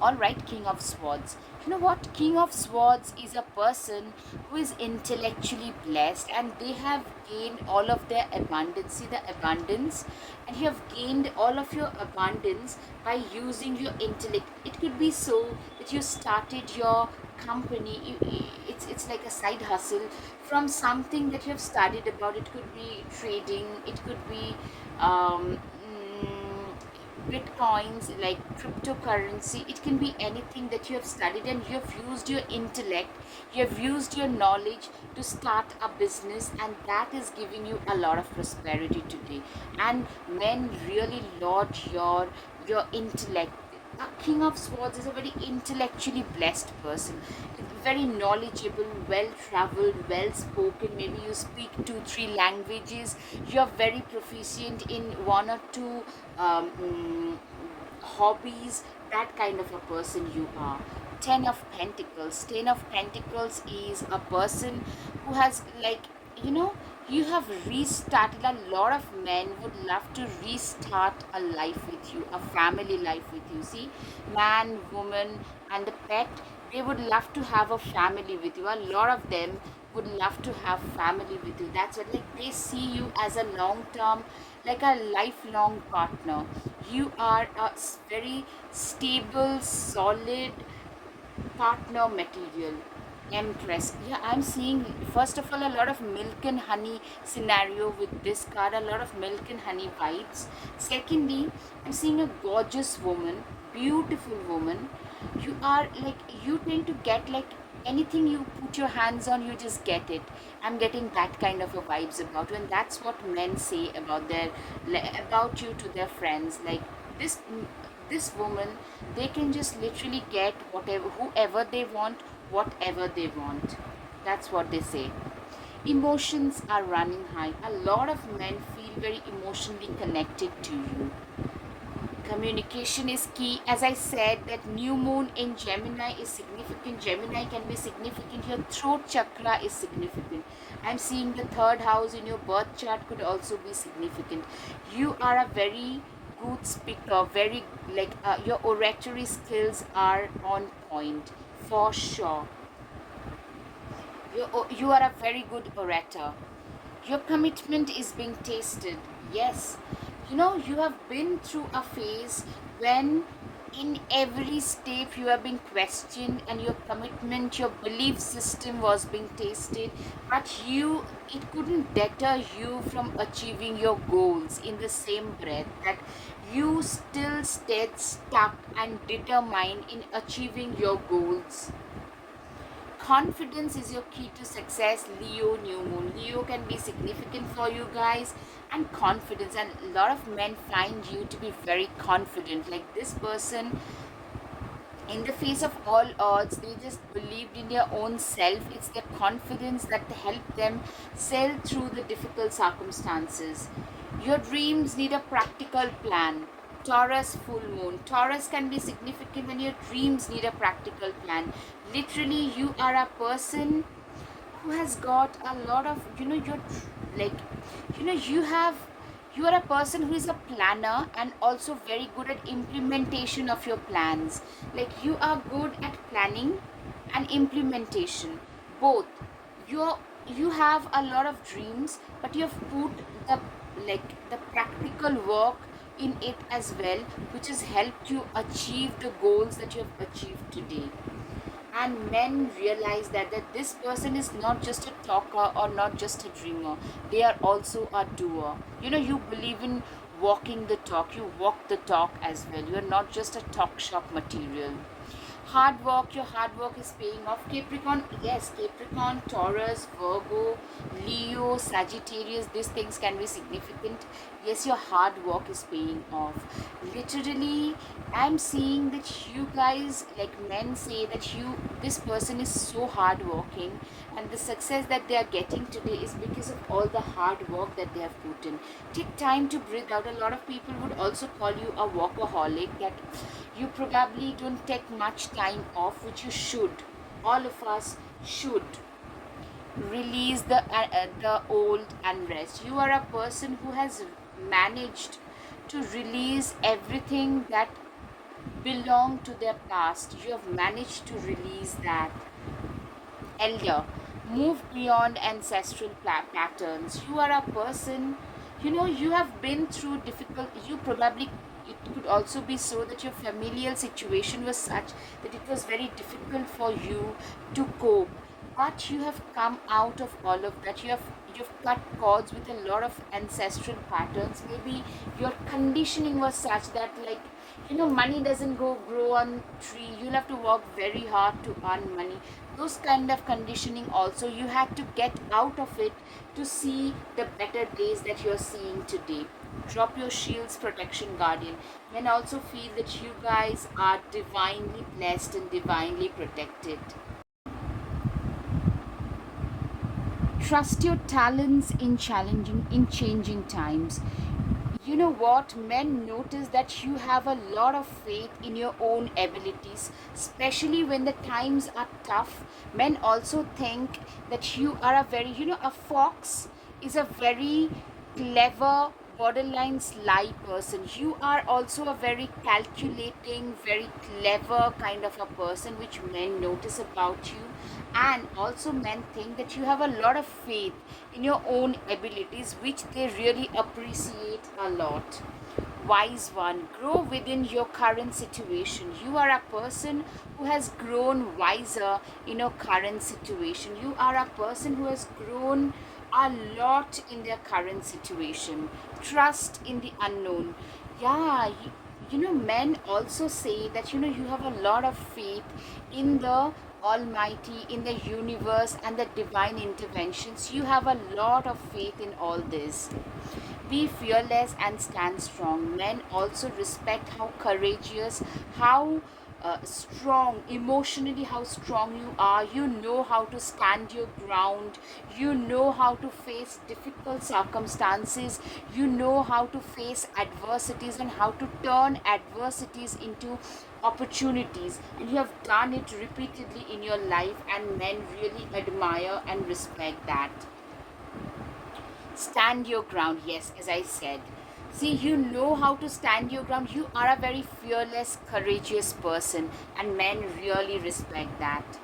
All right, King of Swords. You know what? King of Swords is a person who is intellectually blessed, and they have gained all of their abundance. See the abundance, and you have gained all of your abundance by using your intellect. It could be so that you started your company. It's like a side hustle from something that you have studied about. It could be trading. It could be bitcoins, like cryptocurrency. It can be anything that you have studied, and you have used your intellect, you have used your knowledge to start a business, and that is giving you a lot of prosperity today. And men really laud your intellect. A King of Swords is a very intellectually blessed person, very knowledgeable, well traveled, well spoken. Maybe you speak 2, 3 languages. You're very proficient in one or two hobbies. That kind of a person you are. Ten of Pentacles. Ten of Pentacles is a person who has, like, you know you have restarted. A lot of men would love to restart a life with you, a family life with you. See, man, woman, and the pet, they would love to have a family with you. A lot of them would love to have family with you. That's what, like, they see you as a long term, like a lifelong partner. You are a very stable, solid partner material. Empress. Yeah, I'm seeing, first of all, a lot of milk and honey scenario with this card, a lot of milk and honey vibes. Secondly, I'm seeing a gorgeous woman, beautiful woman. You are like, you tend to get, like, anything you put your hands on, you just get it. I'm getting that kind of a vibes about you, and that's what men say about about you to their friends. Like, this this woman, they can just literally get whatever, whoever they want, whatever they want. That's what they say. Emotions are running high. A lot of men feel be very emotionally connected to you. Communication is key. As I said, that new moon in Gemini is significant. Gemini can be significant. Your throat chakra is significant. I'm seeing the third house in your birth chart could also be significant. You are a very good speaker, very like your oratory skills are on point for sure. You are a very good orator. Your commitment is being tasted. Yes. You have been through a phase when in every step you have been questioned and your commitment, your belief system was being tasted, but it couldn't deter you from achieving your goals in the same breath, that you still stayed stuck and determined in achieving your goals. Confidence is your key to success. Leo, new moon. Leo can be significant for you guys, and confidence. And a lot of men find you to be very confident. Like this person, in the face of all odds, they just believed in their own self. It's their confidence that helped them sail through the difficult circumstances. Your dreams need a practical plan. Taurus full moon. Taurus can be significant when your dreams need a practical plan. Literally, you are a person who has got a lot of, you're like, you have, you are a person who is a planner and also very good at implementation of your plans. Like you are good at planning and implementation, both. You have a lot of dreams, but you have put the the practical work in it as well, which has helped you achieve the goals that you have achieved today. And men realize that this person is not just a talker or not just a dreamer, they are also a doer. You believe in walking the talk, you walk the talk as well. You are not just a talk shop material. Hard work, your hard work is paying off. Capricorn, yes, Capricorn, Taurus, Virgo, Leo, Sagittarius, these things can be significant. Yes, your hard work is paying off. Literally, I'm seeing that you guys, like men say that this person is so hardworking, and the success that they are getting today is because of all the hard work that they have put in. Take time to breathe out. A lot of people would also call you a workaholic, that you probably don't take much time off, which you should. All of us should release the old and rest. You are a person who has managed to release everything that belonged to their past. You have managed to release that. Elder, move beyond ancestral patterns. You are a person, you have been through difficult, you probably, it could also be so that your familial situation was such that it was very difficult for you to cope, but you have come out of all of that. You've cut cords with a lot of ancestral patterns. Maybe your conditioning was such that, like, money doesn't grow on tree. You'll have to work very hard to earn money. Those kind of conditioning also you had to get out of it to see the better days that you're seeing today. Drop your shields, protection, guardian. Men also feel that you guys are divinely blessed and divinely protected. Trust your talents in changing times. You know what? Men notice that you have a lot of faith in your own abilities, especially when the times are tough. Men also think that you are a very, a fox is a very clever, borderline sly person. You are also a very calculating, very clever kind of a person, which men notice about you. And also, men think that you have a lot of faith in your own abilities, which they really appreciate a lot. Wise one, grow within your current situation. You are a person who has grown wiser in your current situation. You are a person who has grown a lot in their current situation. Trust in the unknown. Yeah, men also say that, you have a lot of faith in the Almighty, in the universe, and the divine interventions. You have a lot of faith in all this. Be fearless and stand strong. Men also respect how courageous, how strong emotionally, how strong you are. You know how to stand your ground. You know how to face difficult circumstances. You know how to face adversities and how to turn adversities into opportunities, and you have done it repeatedly in your life, and men really admire and respect that. Stand your ground, yes, as I said. See, you know how to stand your ground. You are a very fearless, courageous person, and men really respect that.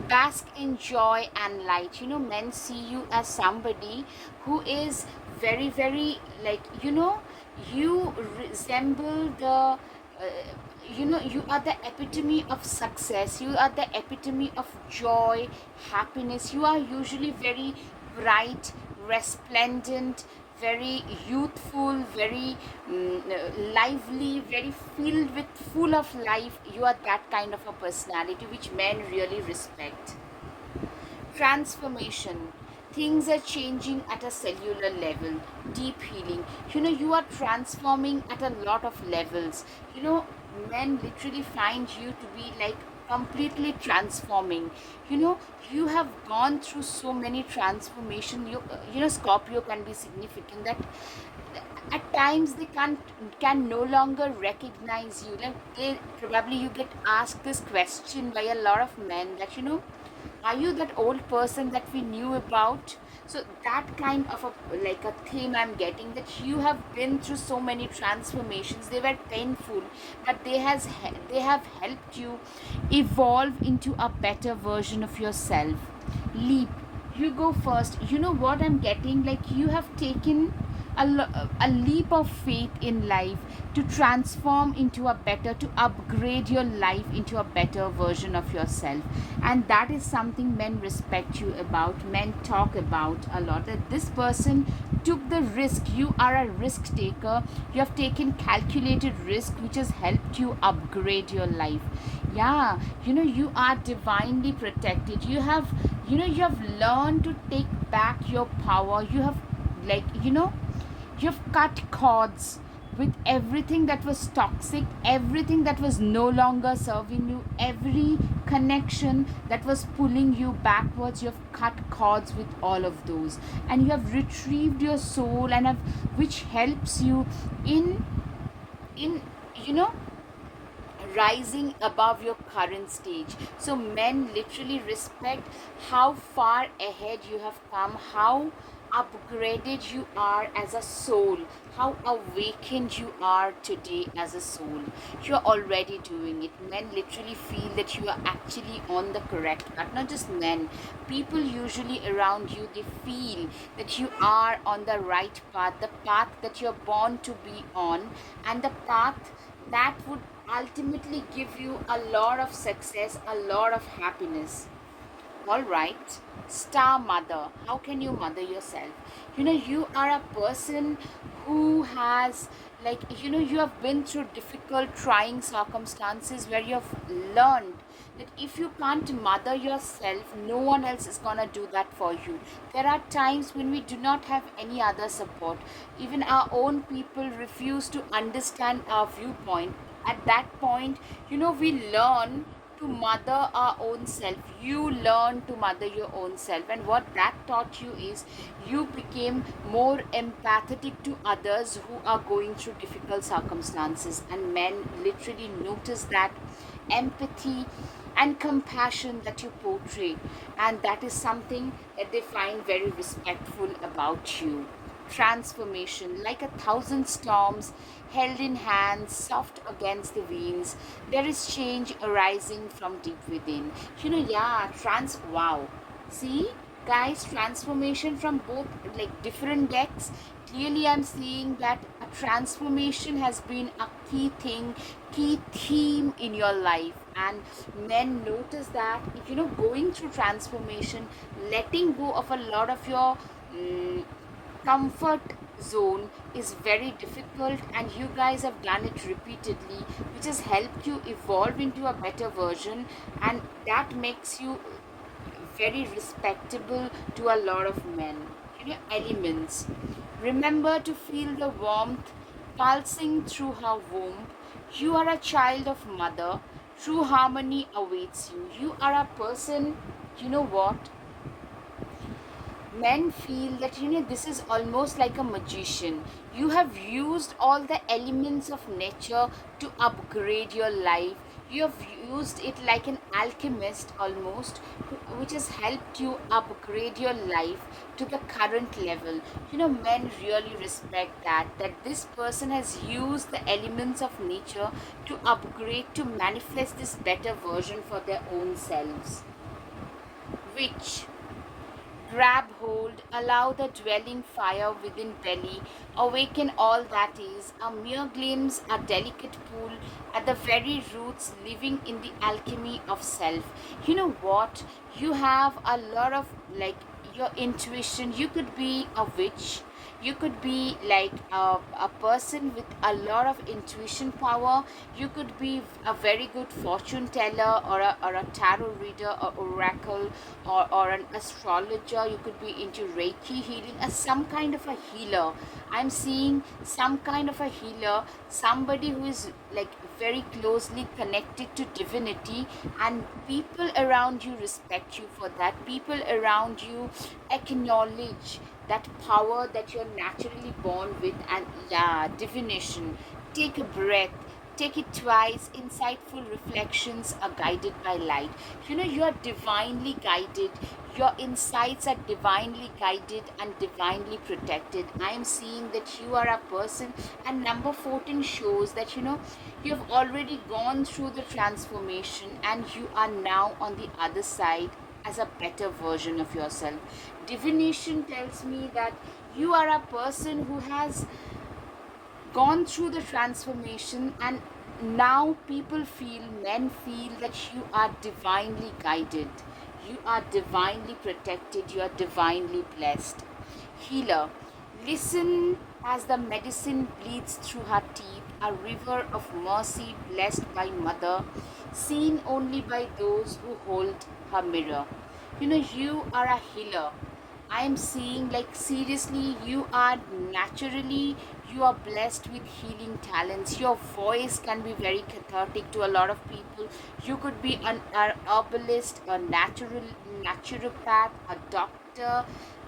Bask in joy and light. Men see you as somebody who is very, very, like, you resemble the you are the epitome of success. You are the epitome of joy, happiness. You are usually very bright, resplendent, very youthful, very lively, very filled with full of life. You are that kind of a personality which men really respect. Transformation. Things are changing at a cellular level. Deep healing. You are transforming at a lot of levels. Men literally find you to be like completely transforming. you know you have gone through so many transformation. Scorpio can be significant that at times they can no longer recognize you. Like, probably you get asked this question by a lot of men that, are you that old person that we knew about? So that kind of a like a theme I'm getting, that you have been through so many transformations. They were painful, but they have helped you evolve into a better version of yourself. Leap. You go first. You know what I'm getting? Like, you have taken a leap of faith in life to transform into a better, to upgrade your life into a better version of yourself. And that is something men respect you about. Men talk about a lot, that this person took the risk. You are a risk taker. You have taken calculated risk which has helped you upgrade your life. Yeah, you are divinely protected. You have learned to take back your power. You have, like, you've cut cords with everything that was toxic, everything that was no longer serving you, every connection that was pulling you backwards. You've cut cords with all of those, and you have retrieved your soul, and which helps you in you know rising above your current stage. So men literally respect how far ahead you have come, how upgraded you are as a soul, how awakened you are today as a soul. You're already doing it. Men literally feel that you are actually on the correct path. Not just men, people usually around you, they feel that you are on the right path, the path that you're born to be on, and the path that would ultimately give you a lot of success, a lot of happiness. All right. Star mother. How can you mother yourself? You are a person who has, like, you have been through difficult, trying circumstances where you have learned that if you can't mother yourself, no one else is gonna do that for you. There are times when we do not have any other support. Even our own people refuse to understand our viewpoint. At that point, we learn to mother our own self. You learn to mother your own self, and what that taught you is you became more empathetic to others who are going through difficult circumstances. And men literally notice that empathy and compassion that you portray, and that is something that they find very respectful about you. Transformation, like a thousand storms held in hands, soft against the winds, there is change arising from deep within. Yeah, wow. See, guys, transformation from both, like, different decks. Clearly, I'm seeing that a transformation has been a key thing, key theme in your life. And men notice that, going through transformation, letting go of a lot of your comfort zone is very difficult, and you guys have done it repeatedly, which has helped you evolve into a better version, and that makes you very respectable to a lot of men. Elements. Remember to feel the warmth pulsing through her womb. You are a child of mother. True harmony awaits you. You are a person, you know what? Men feel that this is almost like a magician. You have used all the elements of nature to upgrade your life. You have used it like an alchemist almost, which has helped you upgrade your life to the current level. Men really respect that this person has used the elements of nature to upgrade, to manifest this better version for their own selves, which grab hold, allow the dwelling fire within belly, awaken all that is, a mere glimpse, a delicate pool, at the very roots, living in the alchemy of self. You know what? You have a lot of like your intuition. You could be a witch, you could be like a person with a lot of intuition power. You could be a very good fortune teller, or a tarot reader, or oracle, or an astrologer. You could be into reiki healing, as some kind of a healer. I'm seeing some kind of a healer, somebody who is like very closely connected to divinity, and people around you respect you for that. People around you acknowledge that power that you're naturally born with. And yeah, divination. Take a breath, take it twice. Insightful reflections are guided by light. You are divinely guided. Your insights are divinely guided and divinely protected. I am seeing that you are a person, and number 14 shows that you have already gone through the transformation, and you are now on the other side as a better version of yourself. Divination tells me that you are a person who has gone through the transformation, and now men feel that you are divinely guided, you are divinely protected, you are divinely blessed. Healer, listen as the medicine bleeds through her teeth, a river of mercy blessed by mother, seen only by those who hold her mirror. You are a healer. I am seeing, like, seriously, you are blessed with healing talents. Your voice can be very cathartic to a lot of people. You could be an herbalist, a naturopath, a doctor,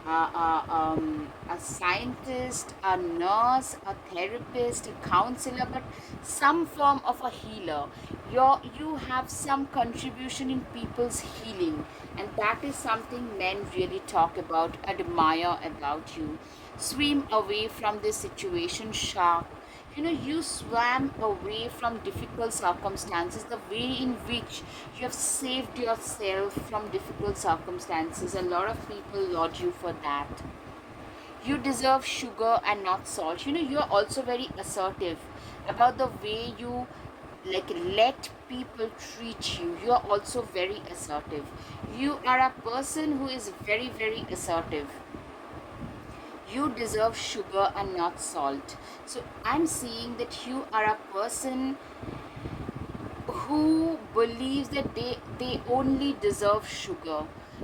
a scientist, a nurse, a therapist, a counselor, but some form of a healer. You have some contribution in people's healing, and that is something men really talk about, admire about you. Swim away from this situation, shark. You swam away from difficult circumstances, the way in which you have saved yourself from difficult circumstances. A lot of people laud you for that. You deserve sugar and not salt. You're also very assertive about the way you like let people treat you. You're also very assertive. You are a person who is very, very assertive. You deserve sugar and not salt. So I'm seeing that you are a person who believes that they only deserve sugar.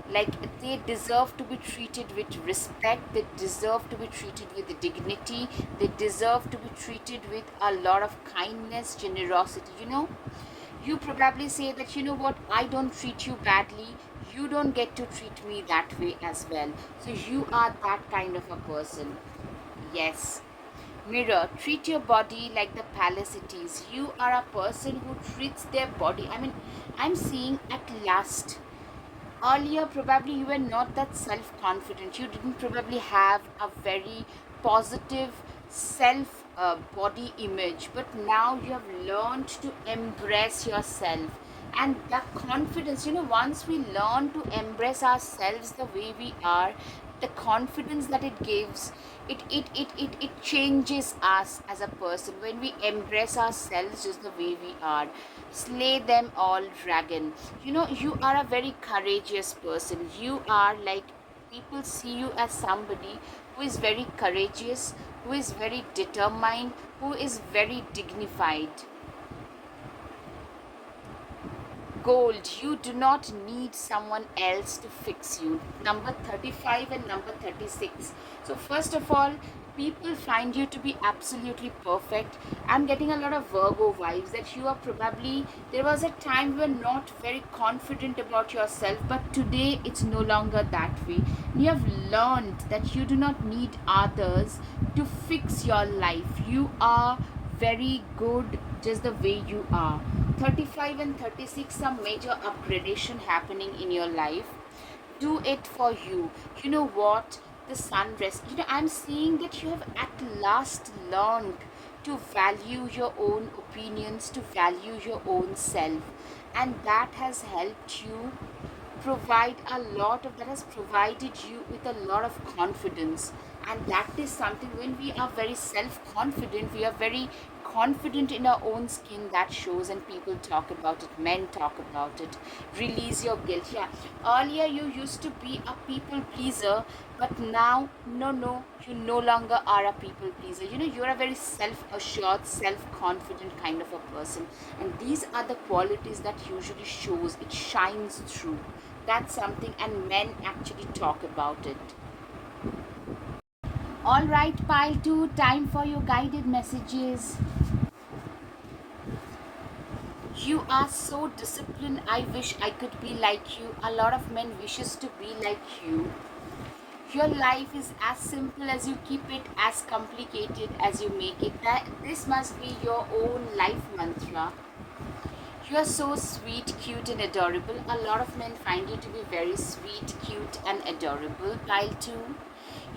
Like, they deserve to be treated with respect, they deserve to be treated with dignity, they deserve to be treated with a lot of kindness, generosity. You probably say that, what, I don't treat you badly, you don't get to treat me that way as well. So you are that kind of a person. Yes. Mirror, treat your body like the palace it is. You are a person who treats their body. I mean, I'm seeing at last. Earlier, probably you were not that self confident. You didn't probably have a very positive self body image. But now you have learned to embrace yourself. And that confidence, once we learn to embrace ourselves the way we are, the confidence that it gives, it changes us as a person. When we embrace ourselves just the way we are, slay them all, dragon. You are a very courageous person. You are like, people see you as somebody who is very courageous, who is very determined, who is very dignified. Gold, you do not need someone else to fix you. Number 35 and number 36. So first of all, People find you to be absolutely perfect. I'm getting a lot of Virgo vibes that you are probably, there was a time you were not very confident about yourself, but today it's no longer that way. You have learned that you do not need others to fix your life. You are very good just the way you are. 35 and 36, some major upgradation happening in your life. Do it for you. You know what? The sun rest. I'm seeing that you have at last learned to value your own opinions, to value your own self, and that has helped you provide a lot of, that has provided you with a lot of confidence. And that is something, when we are very self confident, we are very confident in our own skin, that shows, and people talk about it, men talk about it. Release your guilt. Yeah, earlier you used to be a people pleaser, but now, no, you no longer are a people pleaser. You're a very self assured, self confident kind of a person, and these are the qualities that usually shows, it shines through. That's something, and men actually talk about it. All right, pile 2, time for your guided messages. You are so disciplined. I wish I could be like you. A lot of men wishes to be like you. Your life is as simple as you keep it, as complicated as you make it. That this must be your own life mantra. You are so sweet, cute, and adorable. A lot of men find you to be very sweet, cute, and adorable. Pile 2.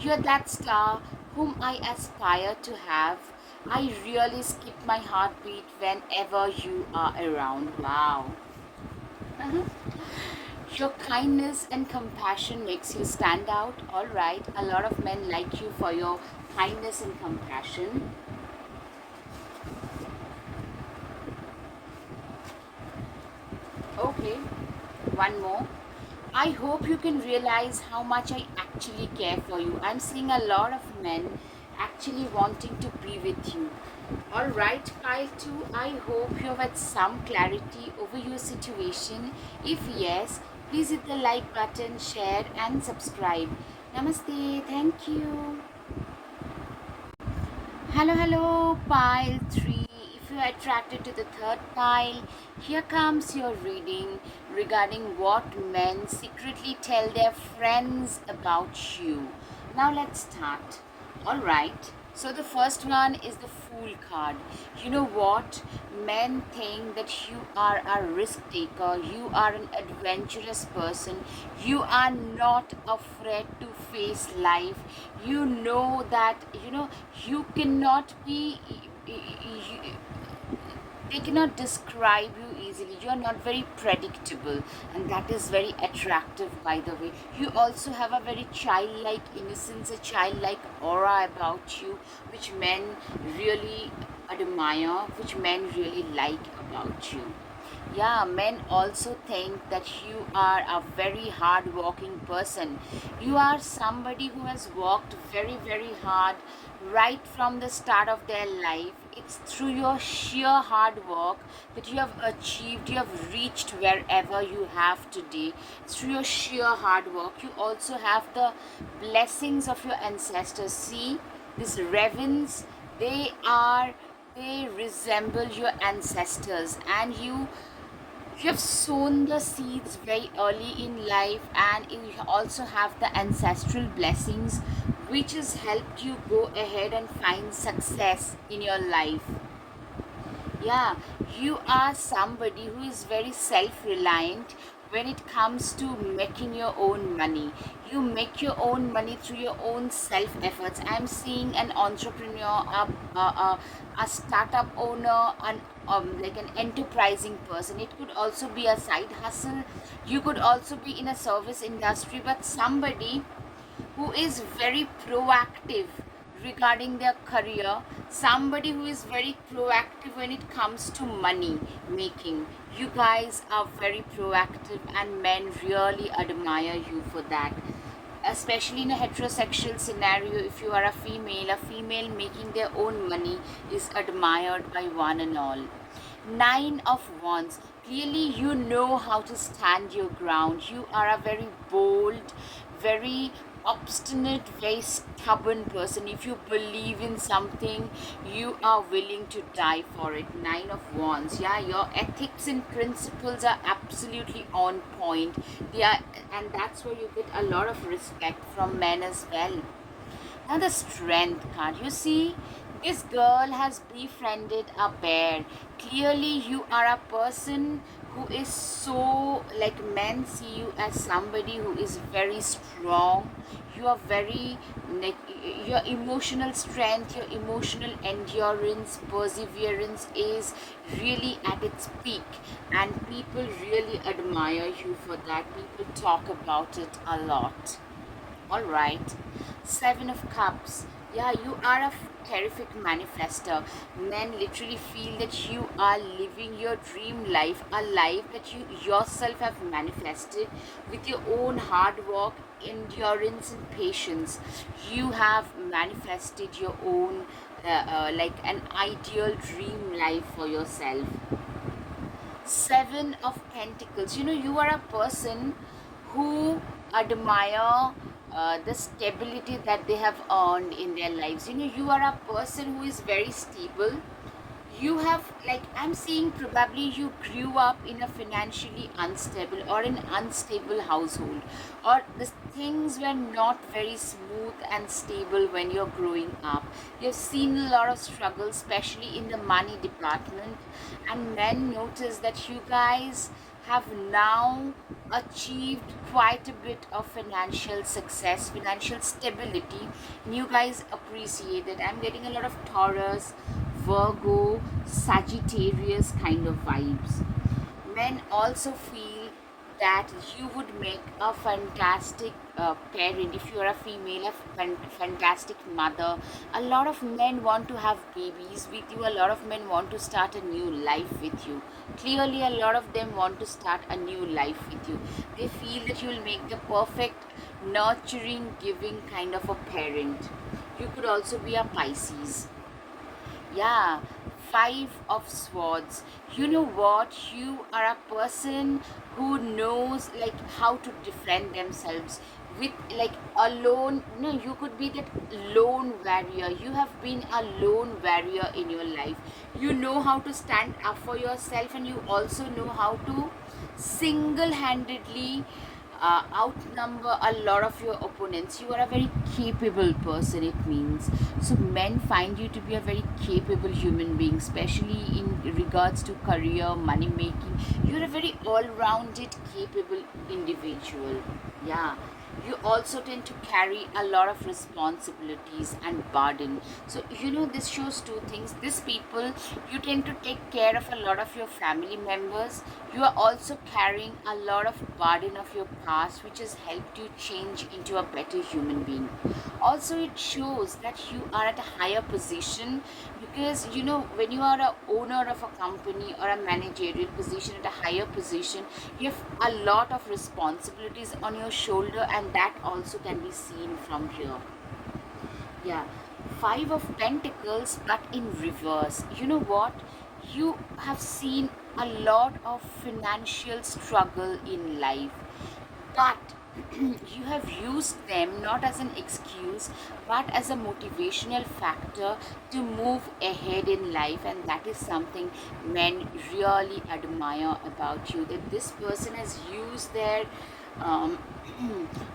You're that star whom I aspire to have. I really skip my heartbeat whenever you are around. Wow. Your kindness and compassion makes you stand out. All right. A lot of men like you for your kindness and compassion. Okay. One more. I hope you can realize how much I actually care for you. I'm seeing a lot of men actually wanting to be with you. All right, pile 2. I hope you have had some clarity over your situation. If yes, please hit the like button, share, and subscribe. Namaste. Thank you. Hello, pile 3. If you are attracted to the third pile, here comes your reading regarding what men secretly tell their friends about you. Now let's start. Alright, so the first one is the Fool card. You know what? Men think that you are a risk taker, you are an adventurous person, you are not afraid to face life. You know that, you cannot be. They cannot describe you easily. You are not very predictable, and that is very attractive, by the way. You also have a very childlike innocence, a childlike aura about you, which men really admire, which men really like about you. Yeah, men also think that you are a very hard working person. You are somebody who has worked very, very hard right from the start of their life. It's through your sheer hard work that you have achieved, you have reached wherever you have today. It's through your sheer hard work. You also have the blessings of your ancestors. See, these ravens, they are, they resemble your ancestors, and you have sown the seeds very early in life, and you also have the ancestral blessings which has helped you go ahead and find success in your life. Yeah, you are somebody who is very self reliant when it comes to making your own money. You make your own money through your own self efforts. I'm seeing an entrepreneur, a startup owner, like an enterprising person. It could also be a side hustle. You could also be in a service industry, but somebody who is very proactive regarding their career, somebody who is very proactive when it comes to money making. You guys are very proactive, and men really admire you for that. Especially in a heterosexual scenario, if you are a female making their own money is admired by one and all. Nine of Wands. Clearly, you know how to stand your ground. You are a very bold, very obstinate, very stubborn person. If you believe in something, you are willing to die for it. Nine of Wands. Yeah, your ethics and principles are absolutely on point. They are, and that's where you get a lot of respect from men as well. Now the Strength card. You see, this girl has befriended a bear. Clearly, you are a person who is so, like, men see you as somebody who is very strong. You are very, like, your emotional strength, your emotional endurance, perseverance is really at its peak, and people really admire you for that. People talk about it a lot. All right. Seven of Cups. Yeah, you are a terrific manifester. Men literally feel that you are living your dream life, a life that you yourself have manifested with your own hard work, endurance, and patience. You have manifested your own, like, an ideal dream life for yourself. Seven of Pentacles. You know, you are a person who admire the stability that they have earned in their lives. You know, you are a person who is very stable. You have, like, I'm seeing probably you grew up in a financially unstable or an unstable household, or the things were not very smooth and stable when you're growing up. You've seen a lot of struggle, especially in the money department, and men notice that you guys have now achieved quite a bit of financial success, financial stability, and you guys appreciate it. I'm getting a lot of Taurus, Virgo, Sagittarius kind of vibes. Men also feel that you would make a fantastic parent if you are a female, a fantastic mother. A lot of men want to have babies with you, a lot of men want to start a new life with you. Clearly, a lot of them want to start a new life with you. They feel that you will make the perfect, nurturing, giving kind of a parent. You could also be a Pisces. Yeah, Five of Swords. You know what? You are a person who knows, like, how to defend themselves with, like, a lone. No, you could be that lone warrior. You have been a lone warrior in your life. You know how to stand up for yourself, and you also know how to single-handedly outnumber a lot of your opponents. You are a very capable person, it means. So men find you to be a very capable human being, especially in regards to career, money making. You're a very all-rounded, capable individual. Yeah. You also tend to carry a lot of responsibilities and burden. So, you know, this shows two things. These people, you tend to take care of a lot of your family members. You are also carrying a lot of burden of your past, which has helped you change into a better human being. Also, it shows that you are at a higher position, because, you know, when you are a owner of a company or a managerial position, at a higher position, you have a lot of responsibilities on your shoulder, and that also can be seen from here. Yeah, Five of Pentacles, but in reverse. You know what? You have seen a lot of financial struggle in life, but you have used them not as an excuse but as a motivational factor to move ahead in life, and that is something men really admire about you, that this person has used their um,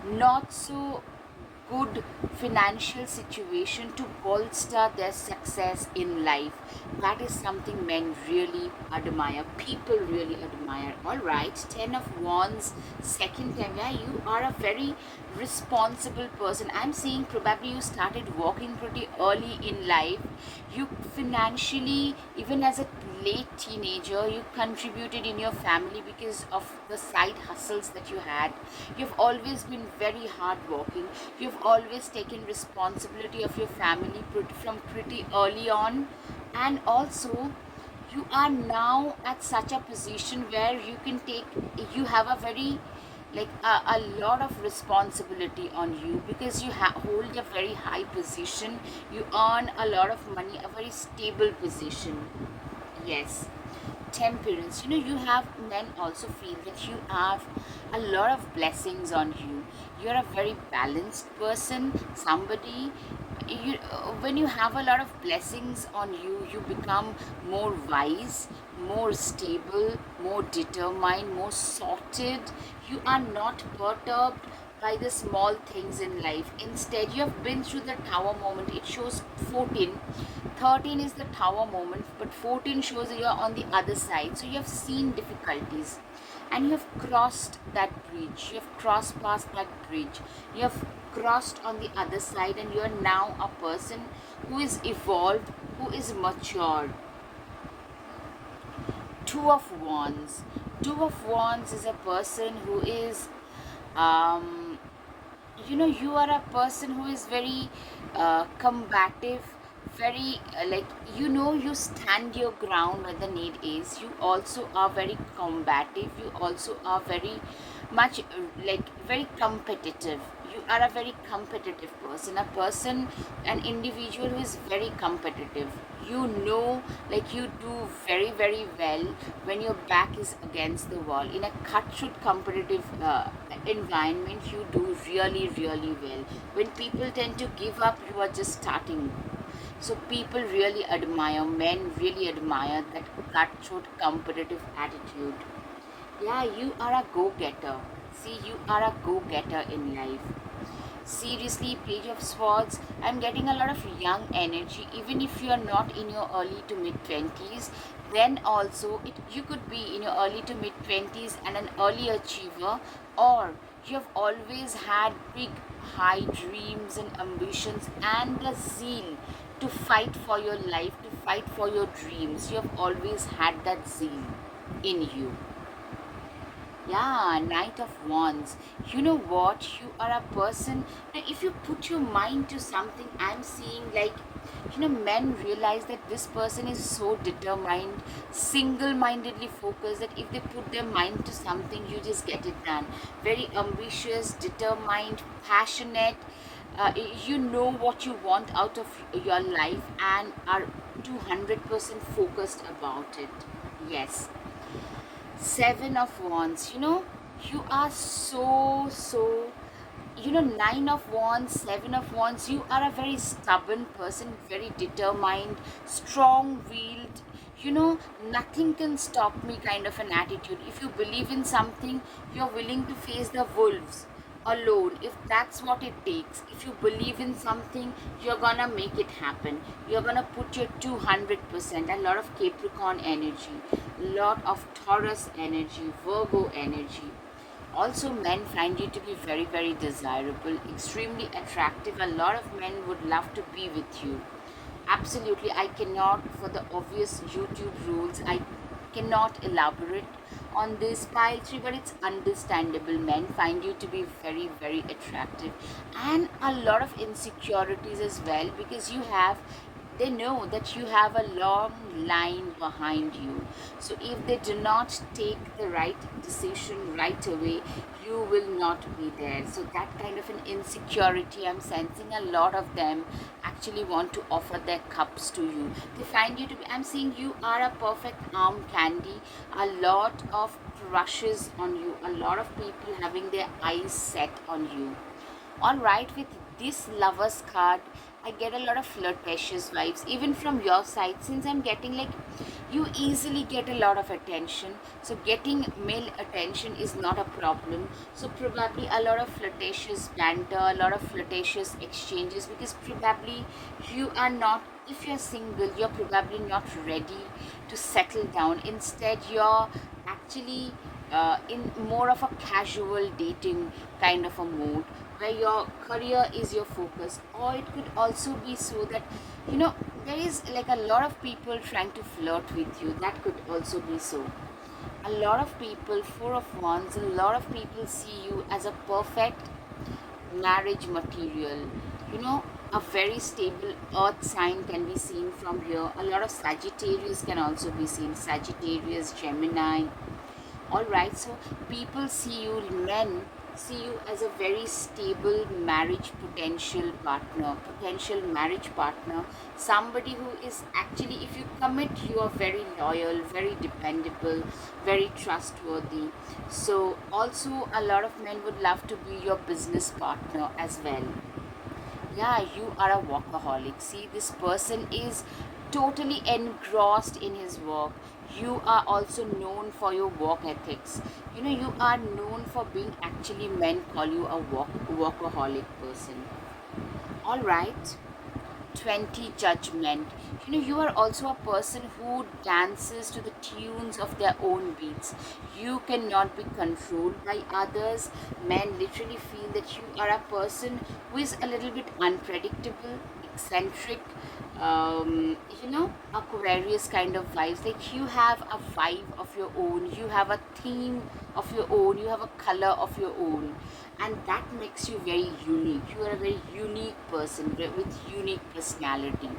not so good financial situation to bolster their success in life. That is something men really admire. People really admire. All right, Ten of Wands, second time. Yeah, you are a very responsible person. I'm seeing probably you started working pretty early in life. You financially, even as a late teenager, you contributed in your family because of the side hustles that you had. You've always been very hardworking. You've always taken responsibility of your family from pretty early on, and also you are now at such a position where you can take, you have a very, like, a lot of responsibility on you, because you hold a very high position, you earn a lot of money, a very stable position. Yes. temperance. You have men also feel that you have a lot of blessings on you. You're a very balanced person, somebody. When you have a lot of blessings on you, you become more wise, more stable, more determined, more sorted. You are not perturbed by the small things in life. Instead, you have been through the tower moment. It shows 14. 13 is the tower moment, but 14 shows you're on the other side. So you have seen difficulties and you have crossed that bridge. You have crossed past that bridge. You have crossed on the other side, and you are now a person who is evolved, who is matured. Two of Wands. Two of Wands is a person who is um, you are a person who is very combative, very you stand your ground when the need is. You also are very combative. You also are very much very competitive. You are a very competitive person, a person, an individual who is very competitive. You do very very well when your back is against the wall. In a cutthroat competitive environment, you do really really well. When people tend to give up, you are just starting. So people really admire, men really admire that cutthroat competitive attitude. Yeah, you are a go-getter. See, you are a go-getter in life. Seriously, Page of Swords, I'm getting a lot of young energy. Even if you are not in your early to mid 20s, then also you could be in your early to mid 20s and an early achiever, or you have always had big high dreams and ambitions and the zeal to fight for your life, to fight for your dreams. You have always had that zeal in you. Yeah, Knight of Wands. You know what? You are a person. Now, if you put your mind to something, I'm seeing men realize that this person is so determined, single mindedly focused, that if they put their mind to something, you just get it done. Very ambitious, determined, passionate. You know what you want out of your life and are 200% focused about it. Yes. Seven of Wands. You are Nine of Wands, Seven of Wands. You are a very stubborn person, very determined, strong willed. Nothing can stop me kind of an attitude. If you believe in something, you're willing to face the wolves alone, if that's what it takes. If you believe in something, you're gonna make it happen. You're gonna put your 200%. A lot of Capricorn energy, lot of Taurus energy, Virgo energy. Also, men find you to be very very desirable, extremely attractive. A lot of men would love to be with you. Absolutely, I cannot, for the obvious YouTube rules, I cannot elaborate on this pile 3, but it's understandable. Men find you to be very, very attractive, and a lot of insecurities as well, because they know that you have a long line behind you. So if they do not take the right decision right away, you will not be there. So that kind of an insecurity, I'm sensing a lot of them actually want to offer their cups to you. They find you to be, I'm seeing you are a perfect arm candy. A lot of crushes on you, a lot of people having their eyes set on you. All right, with this lovers card, I get a lot of flirtatious vibes even from your side, since I'm getting you easily get a lot of attention. So getting male attention is not a problem. So probably a lot of flirtatious banter, a lot of flirtatious exchanges, because probably you are not, if you're single, you're probably not ready to settle down. Instead, you're actually in more of a casual dating kind of a mood, where your career is your focus. Or it could also be so that there is a lot of people trying to flirt with you. That could also be so. A lot of people, Four of Wands, a lot of people see you as a perfect marriage material. A very stable earth sign can be seen from here. A lot of Sagittarius can also be seen. Sagittarius, Gemini. All right, so people see you, men see you as a very stable marriage potential marriage partner, somebody who is actually, if you commit, you are very loyal, very dependable, very trustworthy. So also a lot of men would love to be your business partner as well. Yeah, you are a workaholic. See, this person is totally engrossed in his work. You are also known for your work ethics. You are known for being, actually, men call you a workaholic person. All right. 20, judgment. You are also a person who dances to the tunes of their own beats. You cannot be controlled by others. Men literally feel that you are a person who is a little bit unpredictable, eccentric, Aquarius kind of vibes. Like, you have a vibe of your own, you have a theme of your own, you have a color of your own, and that makes you very unique. You are a very unique person with unique personality.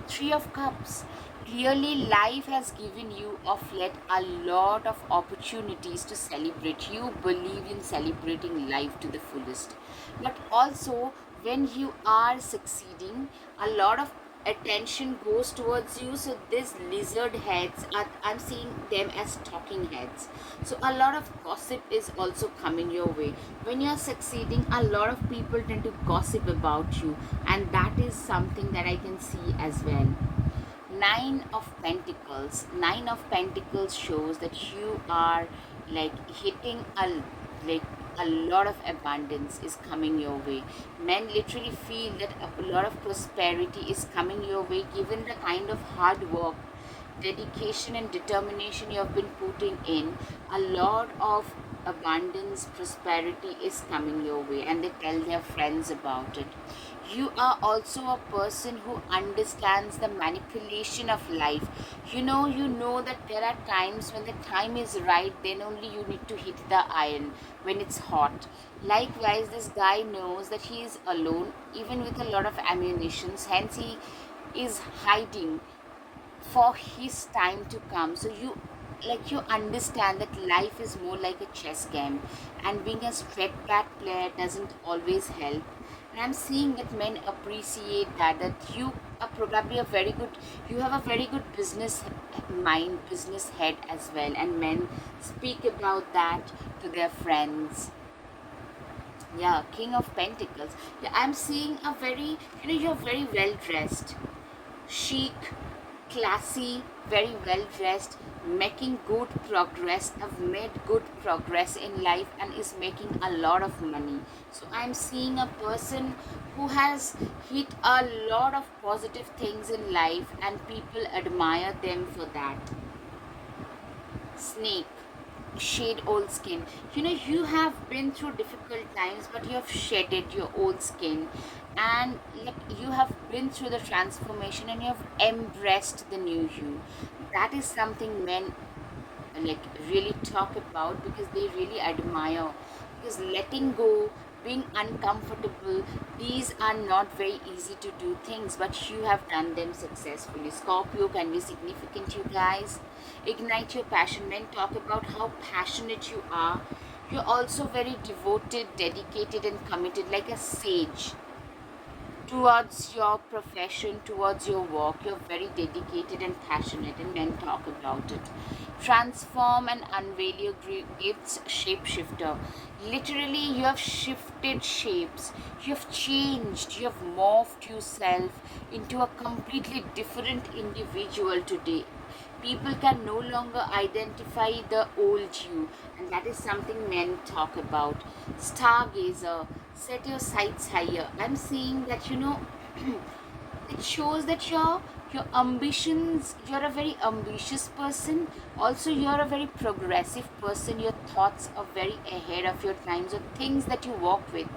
Three of Cups. Clearly, life has given you of late a lot of opportunities to celebrate. You believe in celebrating life to the fullest. But also, when you are succeeding, a lot of attention goes towards you. So these lizard heads are, I'm seeing them as talking heads. So a lot of gossip is also coming your way. When you're succeeding, a lot of people tend to gossip about you, and that is something that I can see as well. Nine of Pentacles shows that you are like hitting like a lot of abundance is coming your way. Men literally feel that a lot of prosperity is coming your way, given the kind of hard work, dedication and determination you have been putting in. A lot of abundance, prosperity is coming your way, and they tell their friends about it. You are also a person who understands the manipulation of life. You know that there are times when the time is right, then only you need to hit the iron when it's hot. Likewise, this guy knows that he is alone, even with a lot of ammunitions, hence he is hiding for his time to come. So you understand that life is more like a chess game, and being a straight cat player doesn't always help. And I'm seeing that men appreciate that you are probably a very good, you have a very good business mind, business head as well, and men speak about that to their friends. Yeah, King of Pentacles. Yeah, I'm seeing a very, you're very well dressed, chic, classy, very well dressed, making good progress, have made good progress in life and is making a lot of money. So I'm seeing a person who has hit a lot of positive things in life and people admire them for that. Snake, shed old skin. You have been through difficult times, but you have shedded your old skin, and like you have been through the transformation and you have embraced the new you. That is something men like really talk about, because they really admire, because letting go, being uncomfortable, these are not very easy to do things, but you have done them successfully. Scorpio can be significant, you guys. Ignite your passion. Men talk about how passionate you are. You're also very devoted, dedicated and committed, like a sage towards your profession, towards your work. You're very dedicated and passionate, and men talk about it. Transform and unveil your gifts, shapeshifter. Literally, you have shifted shapes, you have changed, you have morphed yourself into a completely different individual today. People can no longer identify the old you, and that is something men talk about. Stargazer, set your sights higher. I'm seeing that it shows that your ambitions, you're a very ambitious person. Also, you're a very progressive person. Your thoughts are very ahead of your times, or things that you work with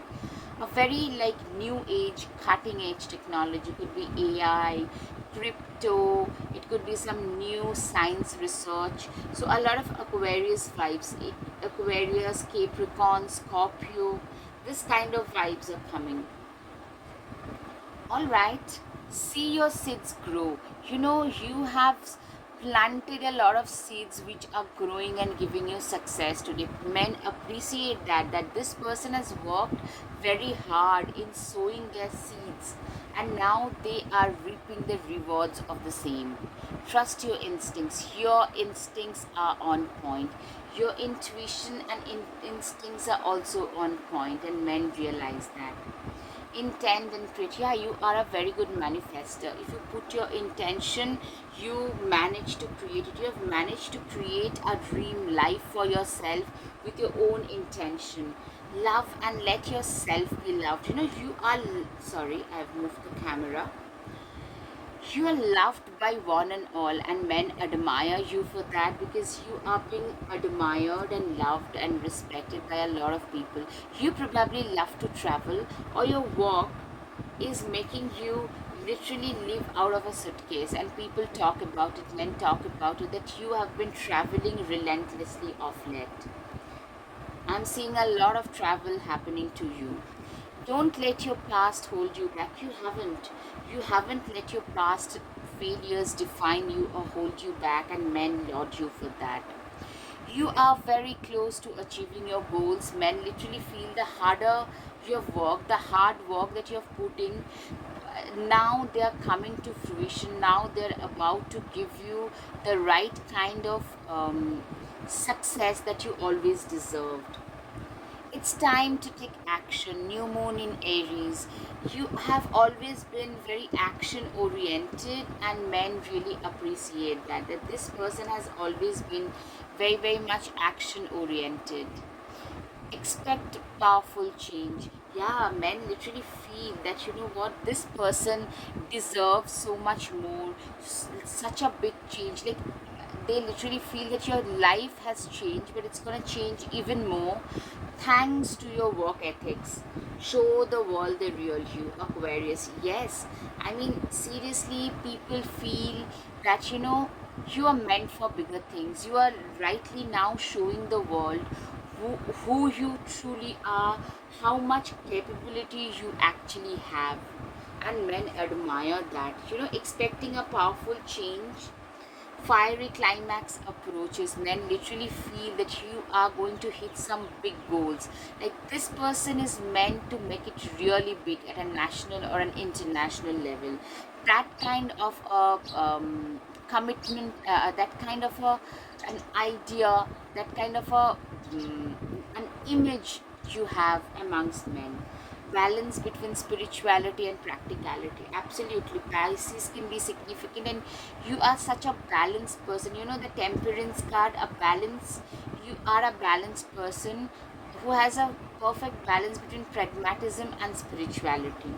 a very like new age, cutting edge technology. Could be AI, crypto, it could be some new science research. So a lot of Aquarius vibes, Aquarius, Capricorn, Scorpio, this kind of vibes are coming. All right, see your seeds grow. You have planted a lot of seeds which are growing and giving you success today. Men appreciate that this person has worked very hard in sowing their seeds, and now they are reaping the rewards of the same. Trust your instincts. Your instincts are on point. Your intuition and instincts are also on point, and men realize that. Intent and create. Yeah, you are a very good manifester. If you put your intention, you manage to create it. You have managed to create a dream life for yourself with your own intention. Love and let yourself be loved. You are sorry, I've moved the camera. You are loved by one and all, and men admire you for that, because you are being admired and loved and respected by a lot of people. You probably love to travel, or your work is making you literally live out of a suitcase, and people talk about it, men talk about it, that you have been traveling relentlessly of late. I'm seeing a lot of travel happening to you. Don't let your past hold you back. You haven't. You haven't let your past failures define you or hold you back, and men laud you for that. You are very close to achieving your goals. Men literally feel the harder you have worked, the hard work that you have put in, now they are coming to fruition. Now they're about to give you the right kind of success that you always deserved. It's time to take action. New moon in Aries. You have always been very action oriented, and men really appreciate that this person has always been very, very much action oriented. Expect powerful change. Yeah, men literally feel that, you know what, this person deserves so much more, such a big change. Like, they literally feel that your life has changed, but it's going to change even more thanks to your work ethics. Show the world the real you, Aquarius. Yes, I mean, seriously, people feel that, you are meant for bigger things. You are rightly now showing the world who you truly are, how much capability you actually have. And men admire that. Expecting a powerful change, fiery climax approaches, men literally feel that you are going to hit some big goals. Like, this person is meant to make it really big at a national or an international level. That kind of a commitment, that kind of an idea, that kind of an image you have amongst men. Balance between spirituality and practicality. Absolutely, Pisces can be significant, and you are such a balanced person. The temperance card, a balance. You are a balanced person who has a perfect balance between pragmatism and spirituality.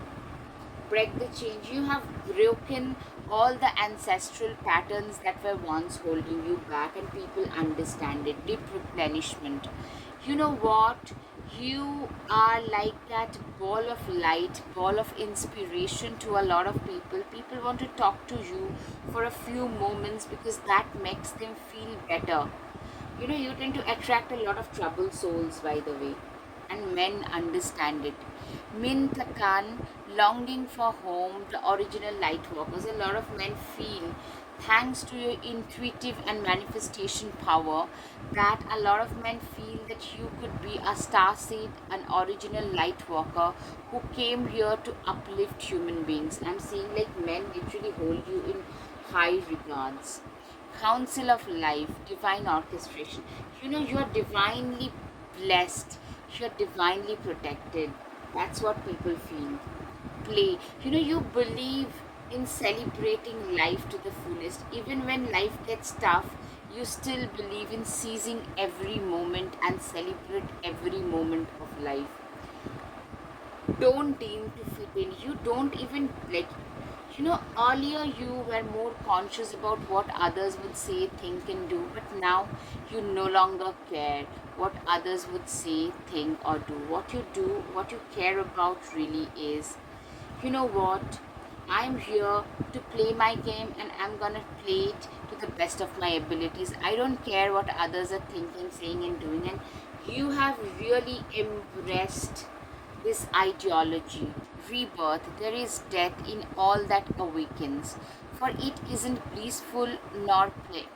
Break the change. You have broken all the ancestral patterns that were once holding you back, and people understand it. Deep replenishment. You know what? You are like that ball of light, ball of inspiration to a lot of people. People want to talk to you for a few moments because that makes them feel better. You tend to attract a lot of troubled souls, by the way, and men understand it. Min Takan, longing for home, the original light workers. A lot of men feel, thanks to your intuitive and manifestation power, that a lot of men feel that you could be a star seed, an original light worker who came here to uplift human beings. I'm seeing like men literally hold you in high regards. Council of life, divine orchestration. You are divinely blessed, you are divinely protected. That's what people feel. Play. You believe in celebrating life to the fullest. Even when life gets tough, you still believe in seizing every moment and celebrate every moment of life. Don't deem to fit in. You don't even like, earlier you were more conscious about what others would say, think, and do, but now you no longer care what others would say, think, or do. What you do, what you care about really is, you know what? I'm here to play my game, and I'm gonna play it to the best of my abilities. I don't care what others are thinking, saying, and doing. And you have really embraced this ideology. Rebirth, there is death in all that awakens. For it isn't blissful nor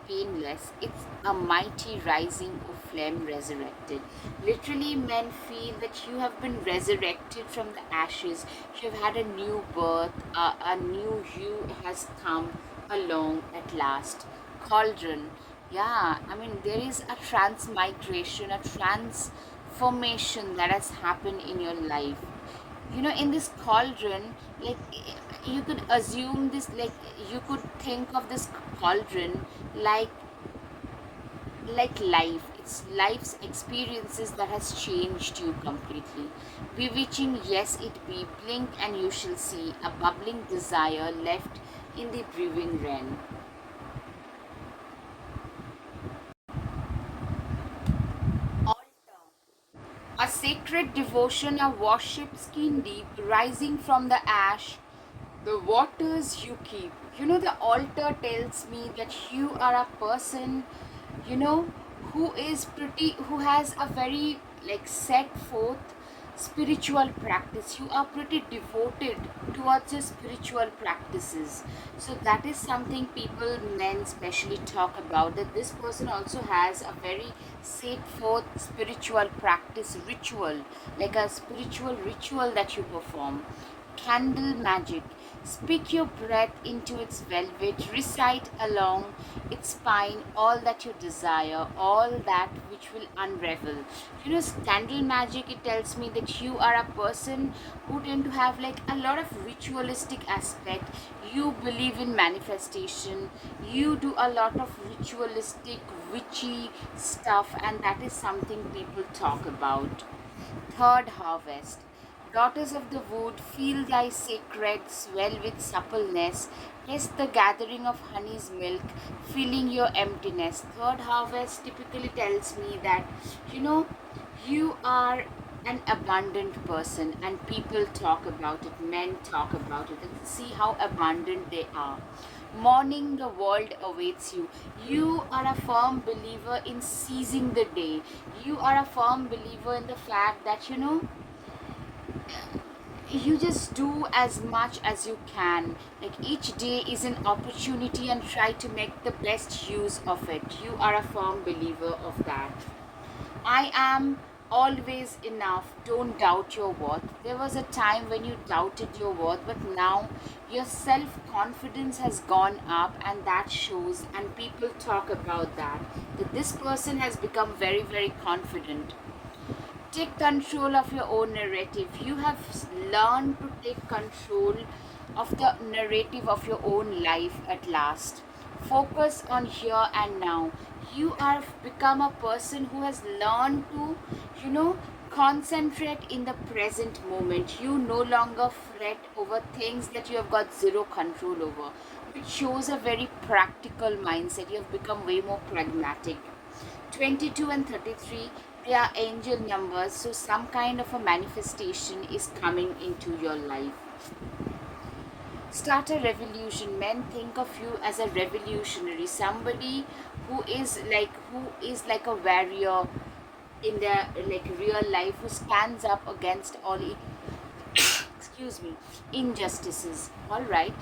painless, it's a mighty rising of flame resurrected. Literally, men feel that you have been resurrected from the ashes, you have had a new birth, a new you has come along at last. Cauldron. Yeah, I mean, there is a transmigration, a transformation that has happened in your life. In this cauldron, like, you could assume this, like, you could think of this cauldron like life. It's life's experiences that has changed you completely. Bewitching, yes it be, blink and you shall see a bubbling desire left in the brewing rain. Altar. A sacred devotion, a worship skin deep, rising from the ash, the waters you keep. The altar tells me that you are a person, you know, who has a very, like, set forth spiritual practice. You are pretty devoted towards your spiritual practices. So that is something people, men especially, talk about, that this person also has a very set forth spiritual practice ritual, like a spiritual ritual that you perform. Candle magic. Speak your breath into its velvet, recite along its spine all that you desire, all that which will unravel. Candle magic, it tells me that you are a person who tend to have, like, a lot of ritualistic aspect. You believe in manifestation, you do a lot of ritualistic, witchy stuff, and that is something people talk about. Third harvest. Daughters of the wood, feel thy sacred swell with suppleness. Taste the gathering of honey's milk, filling your emptiness. Third harvest typically tells me that, you know, you are an abundant person, and people talk about it, men talk about it, and see how abundant they are. Morning, the world awaits you. You are a firm believer in seizing the day. You are a firm believer in the fact that, you just do as much as you can. Like, each day is an opportunity, and try to make the best use of it. You are a firm believer of that. I am always enough. Don't doubt your worth. There was a time when you doubted your worth, but now your self confidence has gone up, and that shows. And people talk about that. That this person has become very, very confident. Take control of your own narrative. You have learned to take control of the narrative of your own life at last. Focus on here and now. You have become a person who has learned to, you know, concentrate in the present moment. You no longer fret over things that you have got zero control over, which shows a very practical mindset. You have become way more pragmatic. 22 and 33, they are angel numbers, so some kind of a manifestation is coming into your life. Start a revolution. Men think of you as a revolutionary, somebody who is like a warrior in their, like, real life, who stands up against all excuse me, injustices. All right,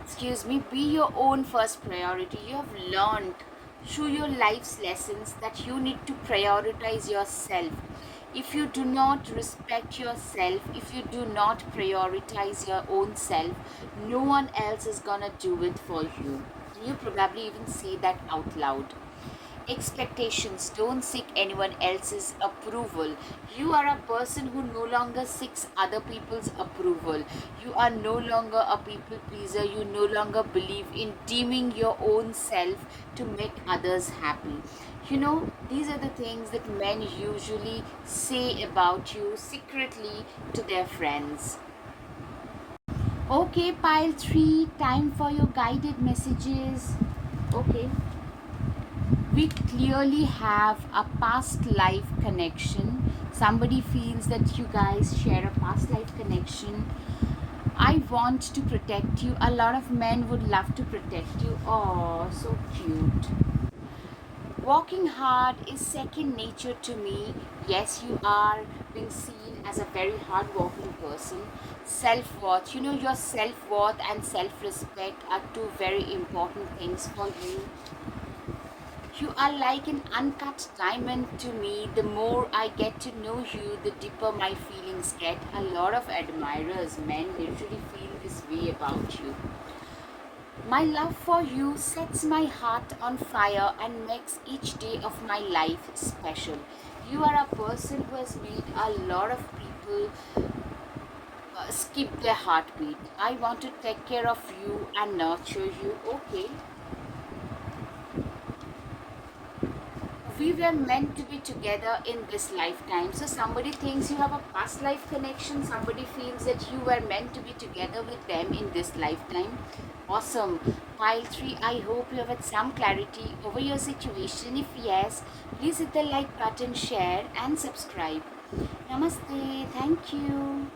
excuse me, be your own first priority. You have learned through your life's lessons that you need to prioritize yourself. If you do not respect yourself, if you do not prioritize your own self, no one else is gonna do it for you. You probably even say that out loud. Expectations. Don't seek anyone else's approval. You are a person who no longer seeks other people's approval. You are no longer a people pleaser. You no longer believe in deeming your own self to make others happy. These are the things that men usually say about you secretly to their friends. Okay, pile 3, time for your guided messages. Okay, we clearly have a past life connection. Somebody feels that you guys share a past life connection. I want to protect you. A lot of men would love to protect you. Oh, so cute. Working hard is second nature to me. Yes, you are being seen as a very hard working person. Self-worth. Your self-worth and self-respect are two very important things for you. You are like an uncut diamond to me. The more I get to know you, the deeper my feelings get. A lot of admirers, men, literally feel this way about you. My love for you sets my heart on fire and makes each day of my life special. You are a person who has made a lot of people skip their heartbeat. I want to take care of you and nurture you. Okay, we were meant to be together in this lifetime. So somebody thinks you have a past life connection, somebody feels that you were meant to be together with them in this lifetime. Awesome. Pile 3, I hope you have had some clarity over your situation. If yes, please hit the like button, share and subscribe. Namaste. Thank you.